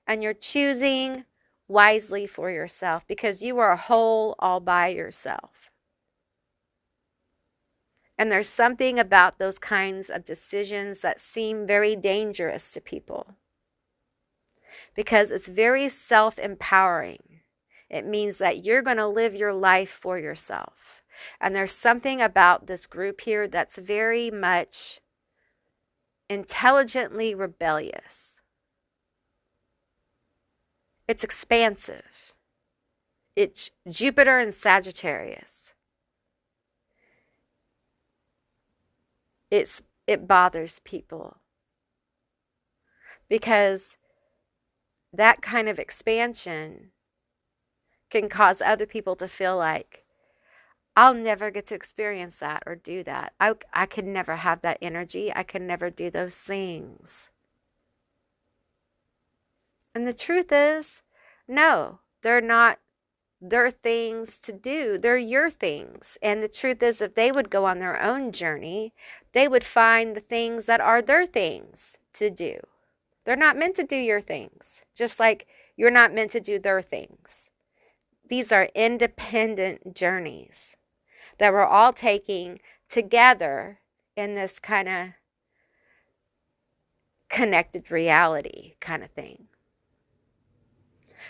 And you're choosing wisely for yourself because you are whole all by yourself. And there's something about those kinds of decisions that seem very dangerous to people. Because it's very self-empowering. It means that you're going to live your life for yourself. And there's something about this group here that's very much intelligently rebellious. It's expansive. It's Jupiter and Sagittarius. It bothers people. Because that kind of expansion can cause other people to feel like, I'll never get to experience that or do that. I could never have that energy. I could never do those things. And the truth is, No, they're not their things to do. They're your things. And the truth is, if they would go on their own journey, they would find the things that are their things to do. They're not meant to do your things, just like you're not meant to do their things. These are independent journeys that we're all taking together in this kind of connected reality kind of thing.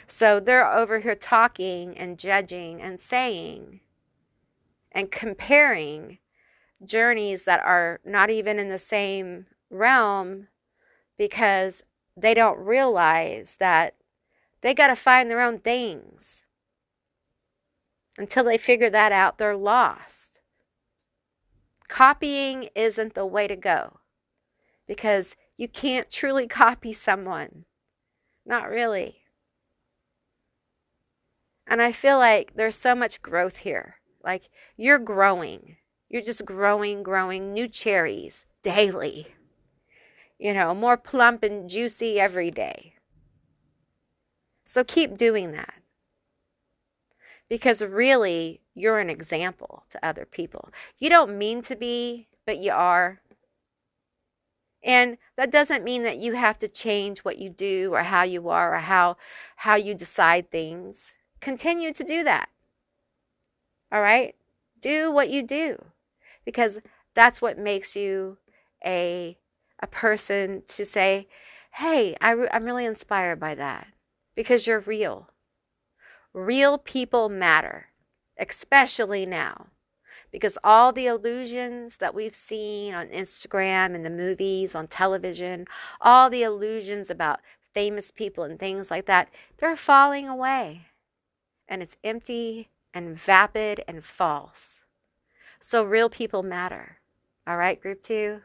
So they're over here talking and judging and saying and comparing journeys that are not even in the same realm, because they don't realize that they got to find their own things. Until they figure that out, they're lost. Copying isn't the way to go, because you can't truly copy someone. Not really. And I feel like there's so much growth here. Like, you're growing. You're just growing new cherries daily. You know, more plump and juicy every day. So keep doing that. Because really, you're an example to other people. You don't mean to be, but you are. And that doesn't mean that you have to change what you do or how you are or how you decide things. Continue to do that. All right? Do what you do, because that's what makes you a person to say, hey, I'm really inspired by that, because you're real. Real people matter, especially now, because all the illusions that we've seen on Instagram and the movies, on television, all the illusions about famous people and things like that, they're falling away. And it's empty and vapid and false. So real people matter. All right, group 2?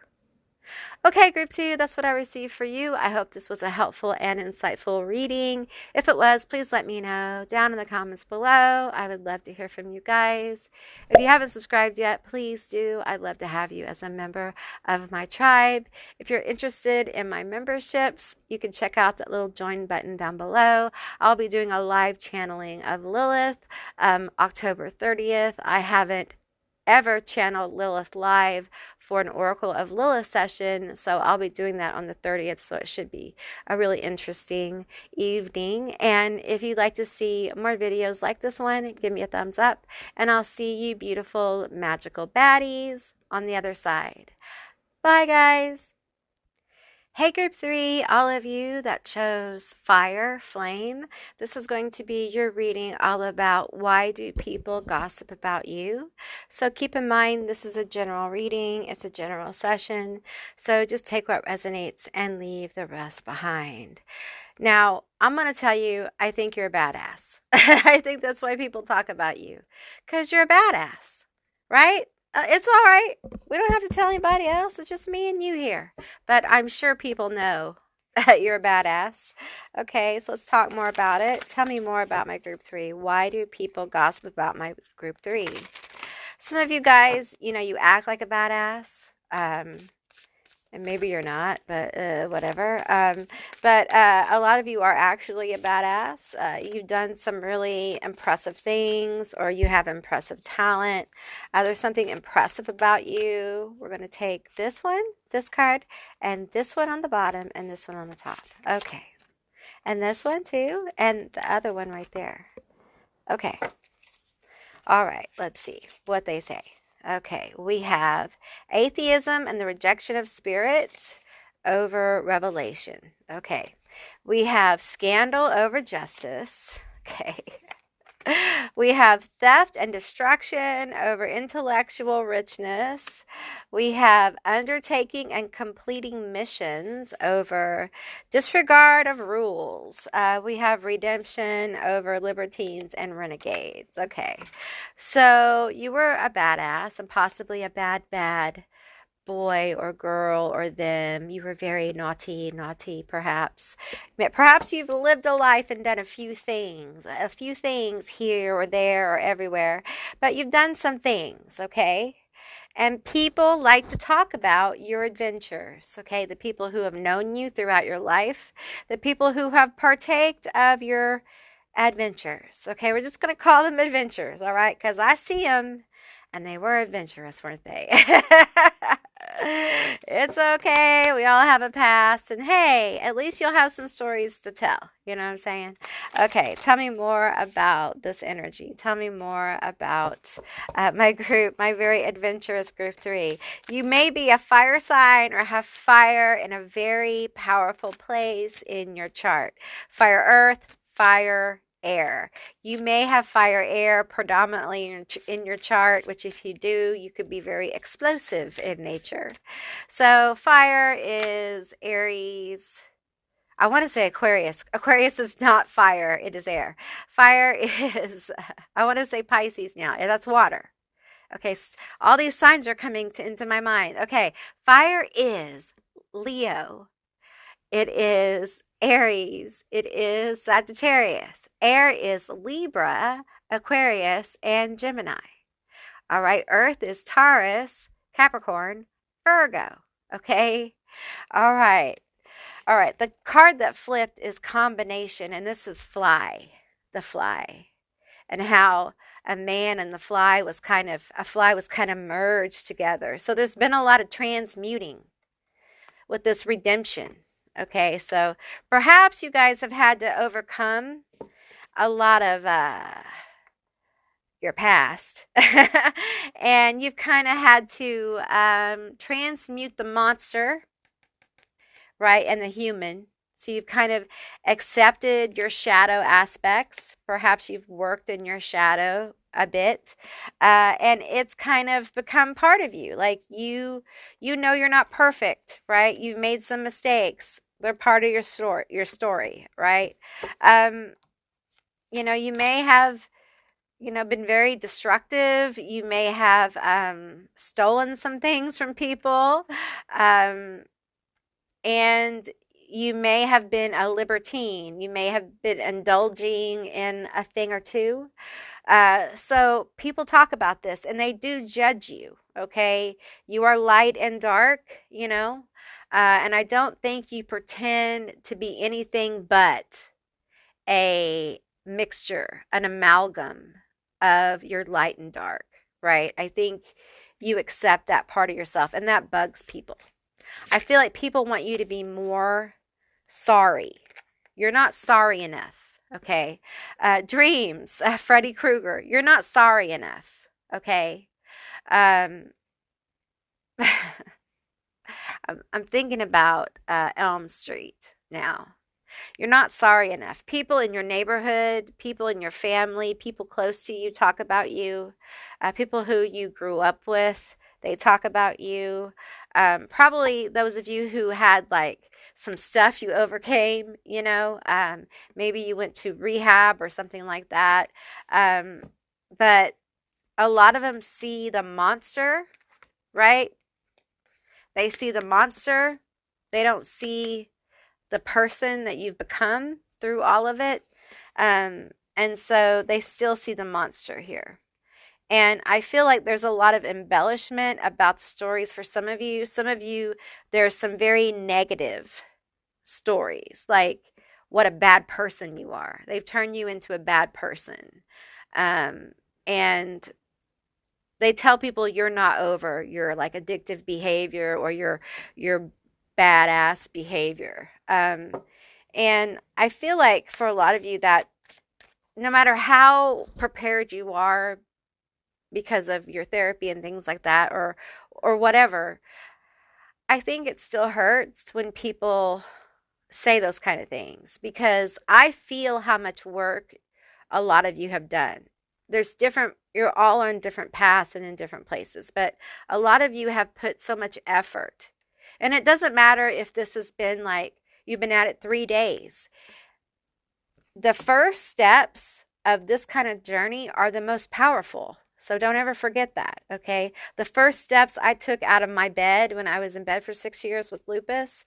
Okay, group 2, that's what I received for you. I hope this was a helpful and insightful reading. If it was, please let me know down in the comments below. I would love to hear from you guys. If you haven't subscribed yet, please do. I'd love to have you as a member of my tribe. If you're interested in my memberships, you can check out that little join button down below. I'll be doing a live channeling of Lilith October 30th. I haven't ever channeled Lilith live for an Oracle of Lilith session, so I'll be doing that on the 30th, so it should be a really interesting evening. And if you'd like to see more videos like this one, give me a thumbs up, and I'll see you beautiful magical baddies on the other side. Bye, guys. Hey, group 3, all of you that chose fire, flame, this is going to be your reading all about why do people gossip about you. So keep in mind, this is a general reading. It's a general session. So just take what resonates and leave the rest behind. Now, I'm going to tell you, I think you're a badass. I think that's why people talk about you, because you're a badass, right? It's all right. We don't have to tell anybody else. It's just me and you here. But I'm sure people know that you're a badass. Okay, so let's talk more about it. Tell me more about my group 3. Why do people gossip about my group 3? Some of you guys, you know, you act like a badass. And maybe you're not, but whatever. But a lot of you are actually a badass. You've done some really impressive things, or you have impressive talent. There's something impressive about you. We're going to take this one, this card, and this one on the bottom, and this one on the top. Okay. And this one too, and the other one right there. Okay. All right, let's see what they say. Okay, we have atheism and the rejection of spirit over revelation. Okay, we have scandal over justice. Okay, we have theft and destruction over intellectual richness. We have undertaking and completing missions over disregard of rules. We have redemption over libertines and renegades. Okay, so you were a badass and possibly a bad boy or girl or them. You were very naughty, perhaps. Perhaps you've lived a life and done a few things here or there or everywhere, but you've done some things, okay? And people like to talk about your adventures, okay? The people who have known you throughout your life, the people who have partaked of your adventures. Okay, we're just going to call them adventures, all right? Because I see them and they were adventurous, weren't they? It's okay. We all have a past. And hey, at least you'll have some stories to tell. You know what I'm saying? Okay, tell me more about this energy. Tell me more about my group, my very adventurous group 3. You may be a fire sign or have fire in a very powerful place in your chart. Fire earth, fire air. You may have fire air predominantly in your chart, which if you do, you could be very explosive in nature. So fire is Aries. I want to say Aquarius. Aquarius is not fire, it is air. Fire is, I want to say Pisces now, and that's water. Okay, all these signs are coming into my mind. Okay, fire is Leo. It is Aries. It is Sagittarius. Air is Libra, Aquarius, and Gemini. All right, Earth is Taurus, Capricorn, Virgo. Okay, all right. All right, the card that flipped is combination, and this is fly, the fly, and how a man and the fly was kind of merged together. So there's been a lot of transmuting with this redemption. Okay, so perhaps you guys have had to overcome a lot of your past, and you've kind of had to transmute the monster, right, and the human. So you've kind of accepted your shadow aspects. Perhaps you've worked in your shadow a bit, and it's kind of become part of you. Like you know you're not perfect, right? You've made some mistakes. They're part of your story, right? You may have been very destructive. You may have stolen some things from people, and you may have been a libertine. You may have been indulging in a thing or two. So people talk about this and they do judge you, okay? You are light and dark, and I don't think you pretend to be anything but a mixture, an amalgam of your light and dark, right? I think you accept that part of yourself, and that bugs people. I feel like people want you to be more sorry. You're not sorry enough, okay? Dreams, Freddy Krueger, you're not sorry enough, okay? Um, I'm thinking about Elm Street now. You're not sorry enough. People in your neighborhood, people in your family, people close to you talk about you. People who you grew up with, they talk about you. Probably those of you who had like some stuff you overcame, maybe you went to rehab or something like that. But a lot of them see the monster, right? They see the monster. They don't see the person that you've become through all of it. And so they still see the monster here. And I feel like there's a lot of embellishment about the stories for some of you. Some of you, there's some very negative stories, like what a bad person you are. They've turned you into a bad person. And they tell people you're not over your like addictive behavior or your badass behavior. And I feel like for a lot of you that no matter how prepared you are because of your therapy and things like that or whatever, I think it still hurts when people say those kind of things because I feel how much work a lot of you have done. You're all on different paths and in different places, but a lot of you have put so much effort. And it doesn't matter if this has been like you've been at it 3 days. The first steps of this kind of journey are the most powerful. So don't ever forget that, okay? The first steps I took out of my bed when I was in bed for 6 years with lupus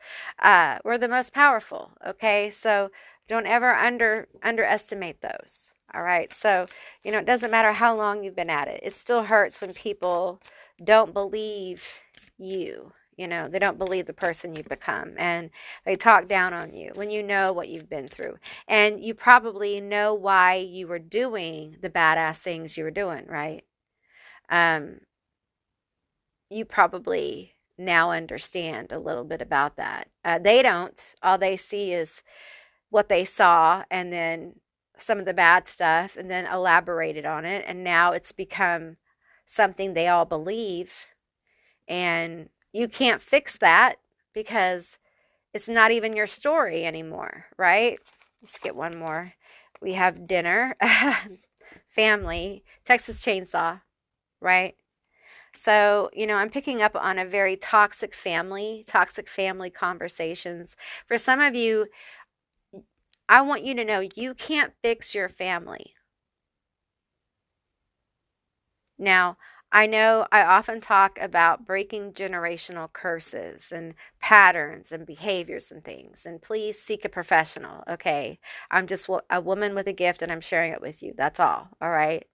were the most powerful, okay? So don't ever underestimate those, all right? So, it doesn't matter how long you've been at it. It still hurts when people don't believe you, They don't believe the person you've become, and they talk down on you when you know what you've been through. And you probably know why you were doing the badass things you were doing, right? Um, you probably now understand a little bit about that. They don't. All they see is what they saw, and then some of the bad stuff, and then elaborated on it. And now it's become something they all believe. And you can't fix that because it's not even your story anymore, right? Let's get one more. We have dinner, family, Texas Chainsaw, right? So, I'm picking up on a very toxic family conversations. For some of you, I want you to know you can't fix your family. Now, I know I often talk about breaking generational curses and patterns and behaviors and things, and please seek a professional, okay? I'm just a woman with a gift and I'm sharing it with you. That's all right?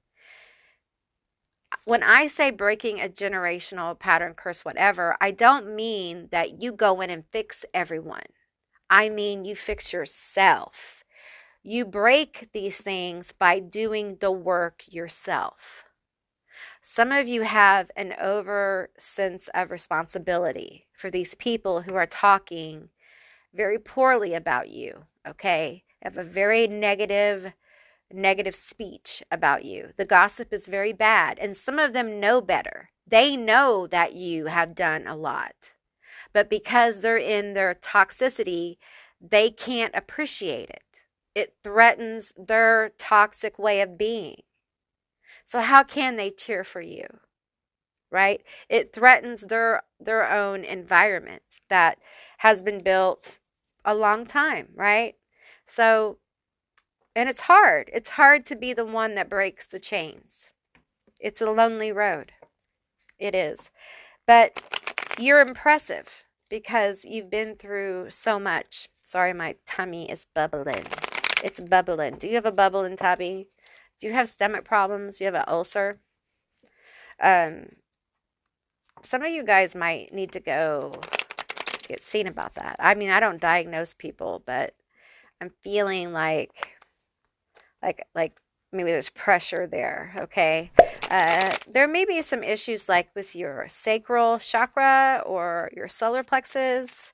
When I say breaking a generational pattern, curse, whatever, I don't mean that you go in and fix everyone. I mean you fix yourself. You break these things by doing the work yourself. Some of you have an over sense of responsibility for these people who are talking very poorly about you, okay? Have a very negative speech about you. The gossip is very bad, and some of them know better. They know that you have done a lot. But because they're in their toxicity, they can't appreciate it. It threatens their toxic way of being. So how can they cheer for you? Right? It threatens their own environment that has been built a long time, right? So, and it's hard. It's hard to be the one that breaks the chains. It's a lonely road. It is. But you're impressive because you've been through so much. Sorry, my tummy is bubbling. It's bubbling. Do you have a bubbling tummy? Do you have stomach problems? Do you have an ulcer? Some of you guys might need to go get seen about that. I mean, I don't diagnose people, but I'm feeling like maybe there's pressure there, okay? There may be some issues like with your sacral chakra or your solar plexus,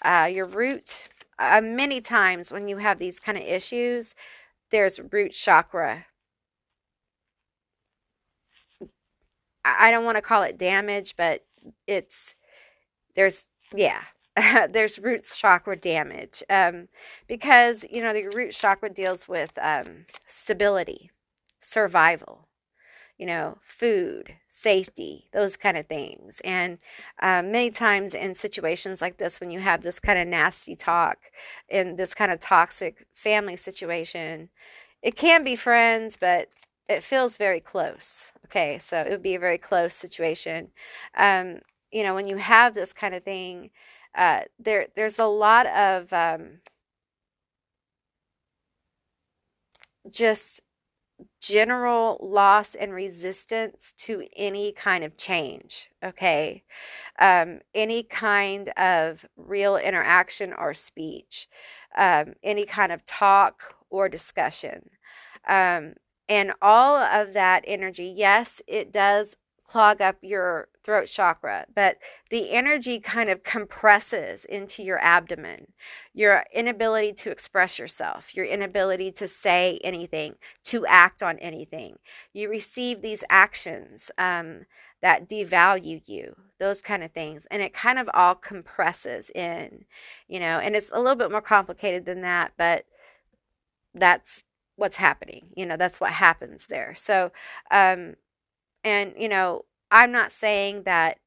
your root. Many times when you have these kind of issues, there's root chakra. I don't want to call it damage, but there's, yeah, there's root chakra damage, because, the root chakra deals with stability, survival, food, safety, those kind of things. And many times in situations like this, when you have this kind of nasty talk in this kind of toxic family situation, it can be friends, but it feels very close. Okay, so it would be a very close situation. When you have this kind of thing, there's a lot of just general loss and resistance to any kind of change, okay? Any kind of real interaction or speech, any kind of talk or discussion. And all of that energy, yes, it does clog up your throat chakra, but the energy kind of compresses into your abdomen. Your inability to express yourself, your inability to say anything, to act on anything. You receive these actions that devalue you, those kind of things. And it kind of all compresses in, and it's a little bit more complicated than that, but that's what's happening. That's what happens there. So, and, I'm not saying that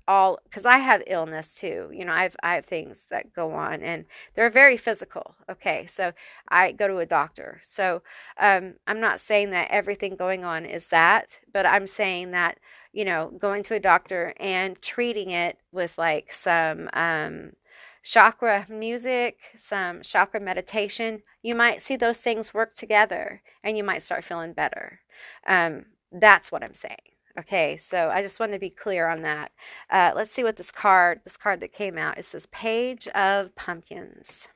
because I have illness too. I have things that go on and they're very physical. Okay. So I go to a doctor. So, I'm not saying that everything going on is that, but I'm saying that, going to a doctor and treating it with like some, chakra music, some chakra meditation, you might see those things work together and you might start feeling better. That's what I'm saying. Okay, so I just want to be clear on that. Let's see what this card that came out. It says Page of Pumpkins.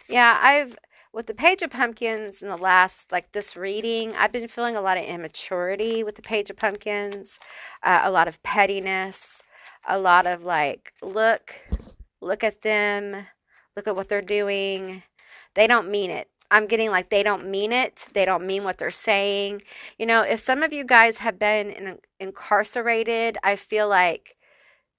Yeah, with the Page of Pumpkins in the last, like this reading, I've been feeling a lot of immaturity with the Page of Pumpkins, a lot of pettiness, a lot of like, look at them, look at what they're doing. They don't mean it. I'm getting like they don't mean it. They don't mean what they're saying. You know, if some of you guys have been incarcerated, I feel like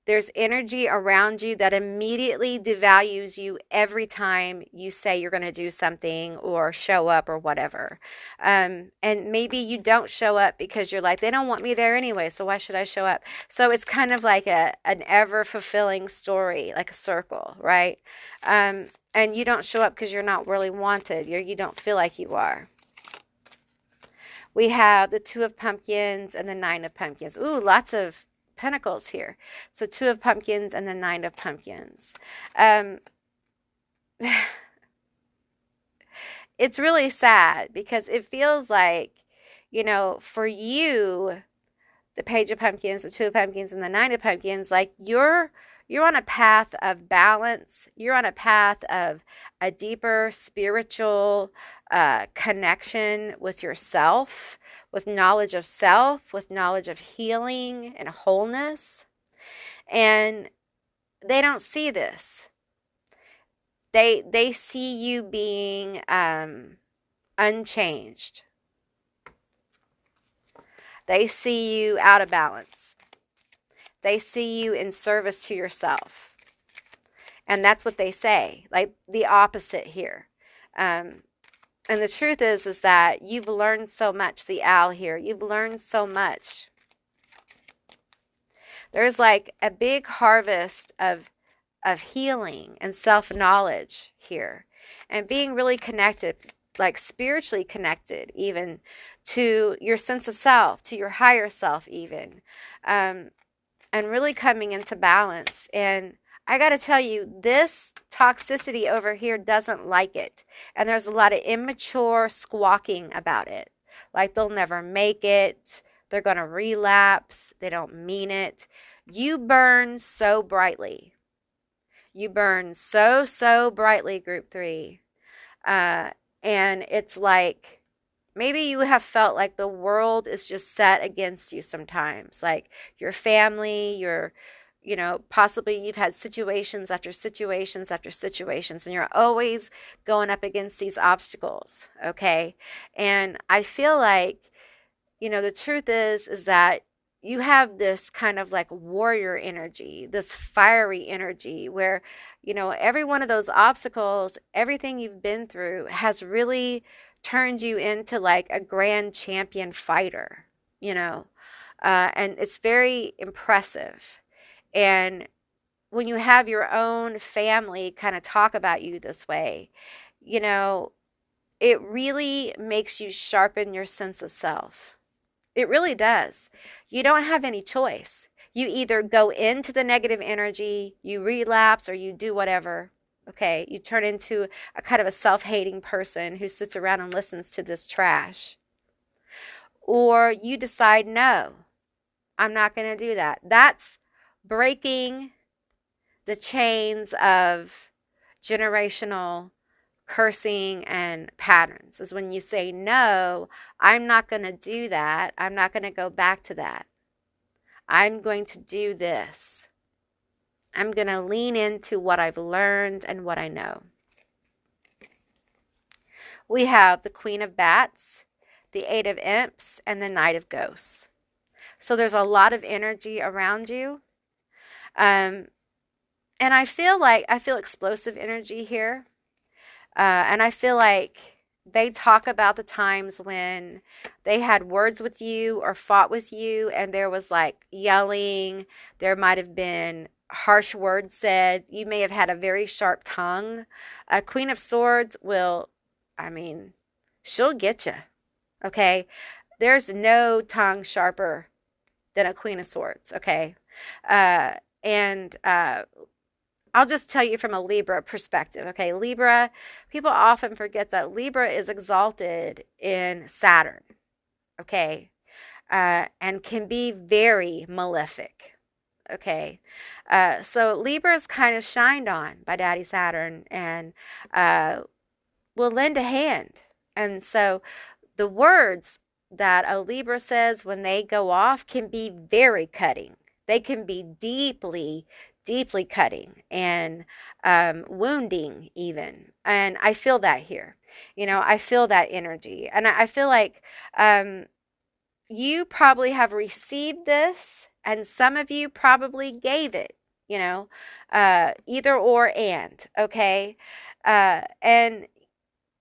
there's energy around you that immediately devalues you every time you say you're going to do something or show up or whatever. And maybe you don't show up because you're like, they don't want me there anyway, so why should I show up? So it's kind of like an ever fulfilling story, like a circle, right? And you don't show up because you're not really wanted. You don't feel like you are. We have the Two of Pumpkins and the Nine of Pumpkins. Ooh, lots of Pentacles here. So Two of Pumpkins and the Nine of Pumpkins. It's really sad because it feels like, you know, for you, the Page of Pumpkins, the Two of Pumpkins, and the Nine of Pumpkins, like you're on a path of balance. You're on a path of a deeper spiritual connection with yourself, with knowledge of self, with knowledge of healing and wholeness. And they don't see this. They see you being unchanged. They see you out of balance. They see you in service to yourself. And that's what they say, like the opposite here. And the truth is that you've learned so much, the owl here. You've learned so much. There's like a big harvest of healing and self-knowledge here. And being really connected, like spiritually connected even to your sense of self, to your higher self even. And really coming into balance. And I got to tell you, this toxicity over here doesn't like it. And there's a lot of immature squawking about it. Like they'll never make it. They're going to relapse. They don't mean it. You burn so brightly. You burn so brightly, Group 3. And it's like, maybe you have felt like the world is just set against you sometimes. Like your family, possibly you've had situations after situations after situations, and you're always going up against these obstacles, okay? And I feel like, the truth is that you have this kind of like warrior energy, this fiery energy where, every one of those obstacles, everything you've been through has really turned you into like a grand champion fighter, and it's very impressive. And when you have your own family kind of talk about you this way, it really makes you sharpen your sense of self. It really does. You don't have any choice. You either go into the negative energy, you relapse, or you do whatever. Okay, you turn into a kind of a self-hating person who sits around and listens to this trash. Or you decide, no, I'm not going to do that. That's breaking the chains of generational cursing and patterns, is when you say, no, I'm not going to do that. I'm not going to go back to that. I'm going to do this. I'm going to lean into what I've learned and what I know. We have the Queen of Bats, the Eight of Imps, and the Knight of Ghosts. So there's a lot of energy around you. And I feel explosive energy here. And I feel like they talk about the times when they had words with you or fought with you, and there was like yelling. There might have been harsh words said. You may have had a very sharp tongue. A Queen of Swords she'll get you. Okay? There's no tongue sharper than a Queen of Swords. Okay? And I'll just tell you from a Libra perspective. Okay, Libra, people often forget that Libra is exalted in Saturn. Okay, and can be very malefic. Okay, so Libra is kind of shined on by Daddy Saturn and will lend a hand. And so the words that a Libra says when they go off can be very cutting. They can be deeply, deeply cutting and wounding, even. And I feel that here. I feel that energy. And I feel like you probably have received this, and some of you probably gave it, either or and, okay? And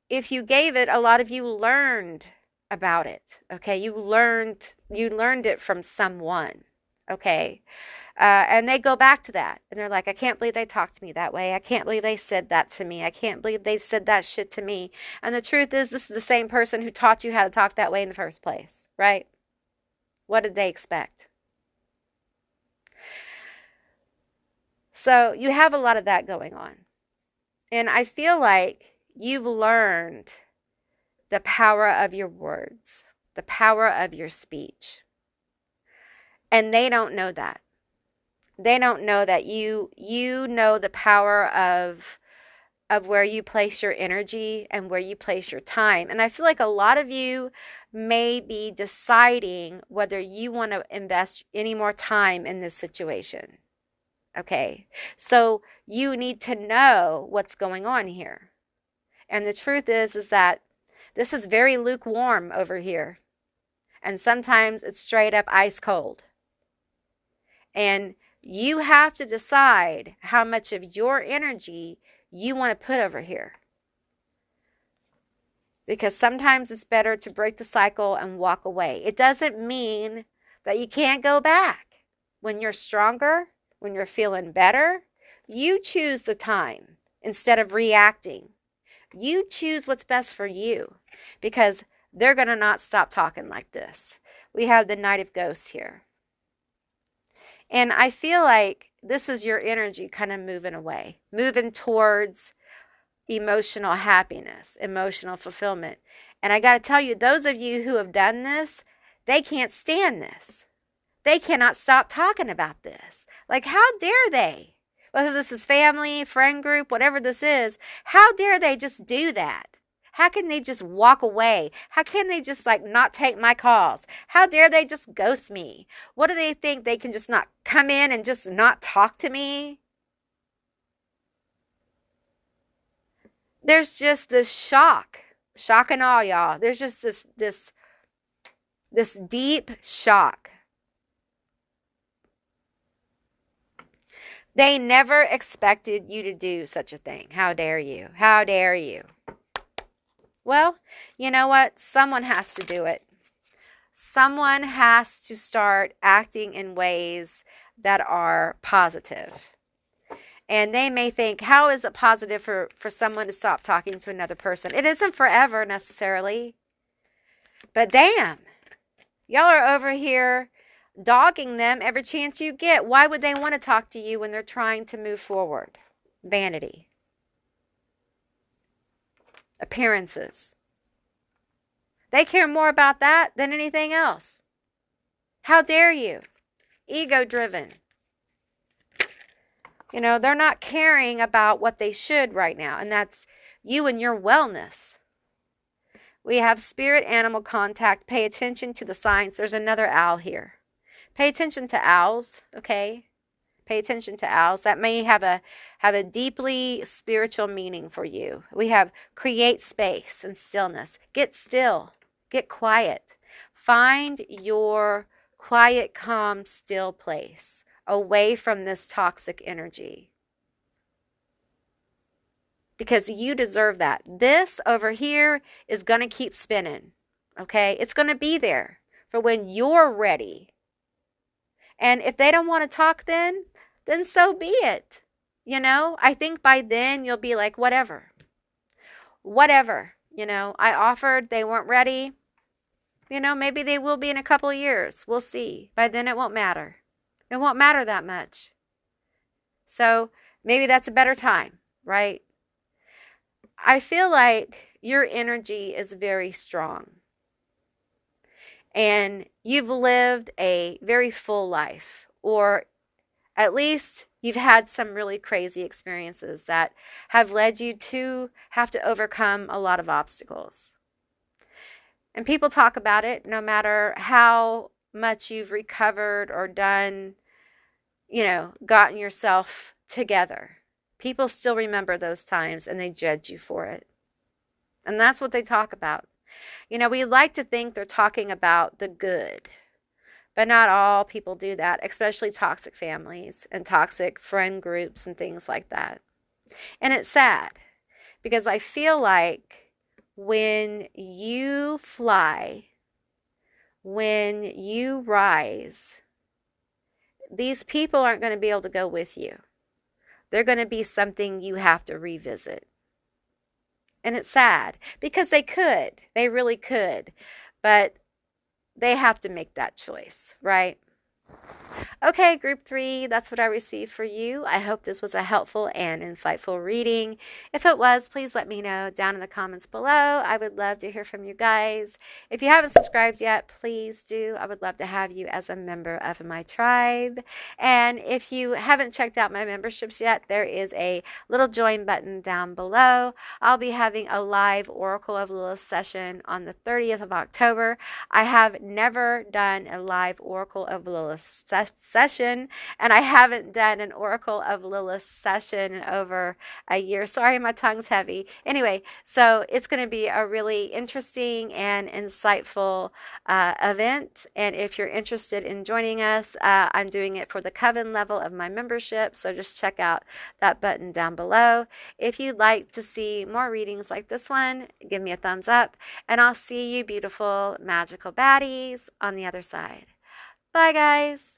if you gave it, a lot of you learned about it, okay? You learned it from someone, okay? And they go back to that, and they're like, I can't believe they talked to me that way. I can't believe they said that to me. I can't believe they said that shit to me. And the truth is, this is the same person who taught you how to talk that way in the first place, right? What did they expect? So you have a lot of that going on. And I feel like you've learned the power of your words, the power of your speech. And they don't know that. They don't know that you know the power of where you place your energy and where you place your time. And I feel like a lot of you may be deciding whether you want to invest any more time in this situation. Okay, so you need to know what's going on here. And the truth is that this is very lukewarm over here. And sometimes it's straight up ice cold. And you have to decide how much of your energy you want to put over here. Because sometimes it's better to break the cycle and walk away. It doesn't mean that you can't go back. When you're stronger, when you're feeling better, you choose the time instead of reacting. You choose what's best for you, because they're going to not stop talking like this. We have the Knight of Ghosts here. And I feel like this is your energy kind of moving away, moving towards emotional happiness, emotional fulfillment. And I got to tell you, those of you who have done this, they can't stand this. They cannot stop talking about this. Like, how dare they? Whether this is family, friend group, whatever this is, how dare they just do that? How can they just walk away? How can they just not take my calls? How dare they just ghost me? What do they think? They can just not come in and just not talk to me? There's just this shock and awe, y'all. There's just this deep shock. They never expected you to do such a thing. How dare you? How dare you? Well, you know what? Someone has to do it. Someone has to start acting in ways that are positive. And they may think, how is it positive for someone to stop talking to another person? It isn't forever necessarily. But damn, y'all are over here dogging them every chance you get. Why would they want to talk to you when they're trying to move forward? Vanity. Appearances. They care more about that than anything else. How dare you? Ego driven. They're not caring about what they should right now, and that's you and your wellness. We have spirit animal contact. Pay attention to the signs. There's another owl here. Pay attention to owls, okay? Pay attention to owls. That may have a deeply spiritual meaning for you. We have create space and stillness. Get still. Get quiet. Find your quiet, calm, still place away from this toxic energy. Because you deserve that. This over here is going to keep spinning, okay? It's going to be there for when you're ready. And if they don't want to talk then so be it. I think by then you'll be like, whatever. I offered, they weren't ready. Maybe they will be in a couple of years. We'll see. By then it won't matter. It won't matter that much. So maybe that's a better time, right? I feel like your energy is very strong and you've lived a very full life, or at least you've had some really crazy experiences that have led you to have to overcome a lot of obstacles. And people talk about it no matter how much you've recovered or done, gotten yourself together. People still remember those times and they judge you for it. And that's what they talk about. We like to think they're talking about the good, but not all people do that, especially toxic families and toxic friend groups and things like that. And it's sad because I feel like when you fly, when you rise, these people aren't going to be able to go with you. They're going to be something you have to revisit. And it's sad because they could. They really could. But they have to make that choice, right? Okay, group 3, that's what I received for you. I hope this was a helpful and insightful reading. If it was, please let me know down in the comments below. I would love to hear from you guys. If you haven't subscribed yet, please do. I would love to have you as a member of my tribe. And if you haven't checked out my memberships yet, there is a little join button down below. I'll be having a live Oracle of Lilith session on the 30th of October. I have never done a live Oracle of Lilith session, and I haven't done an Oracle of Lilith session in over a year. Sorry, my tongue's heavy. Anyway, so it's going to be a really interesting and insightful event, and if you're interested in joining us, I'm doing it for the coven level of my membership, so just check out that button down below. If you'd like to see more readings like this one, give me a thumbs up, and I'll see you beautiful magical baddies on the other side. Bye, guys.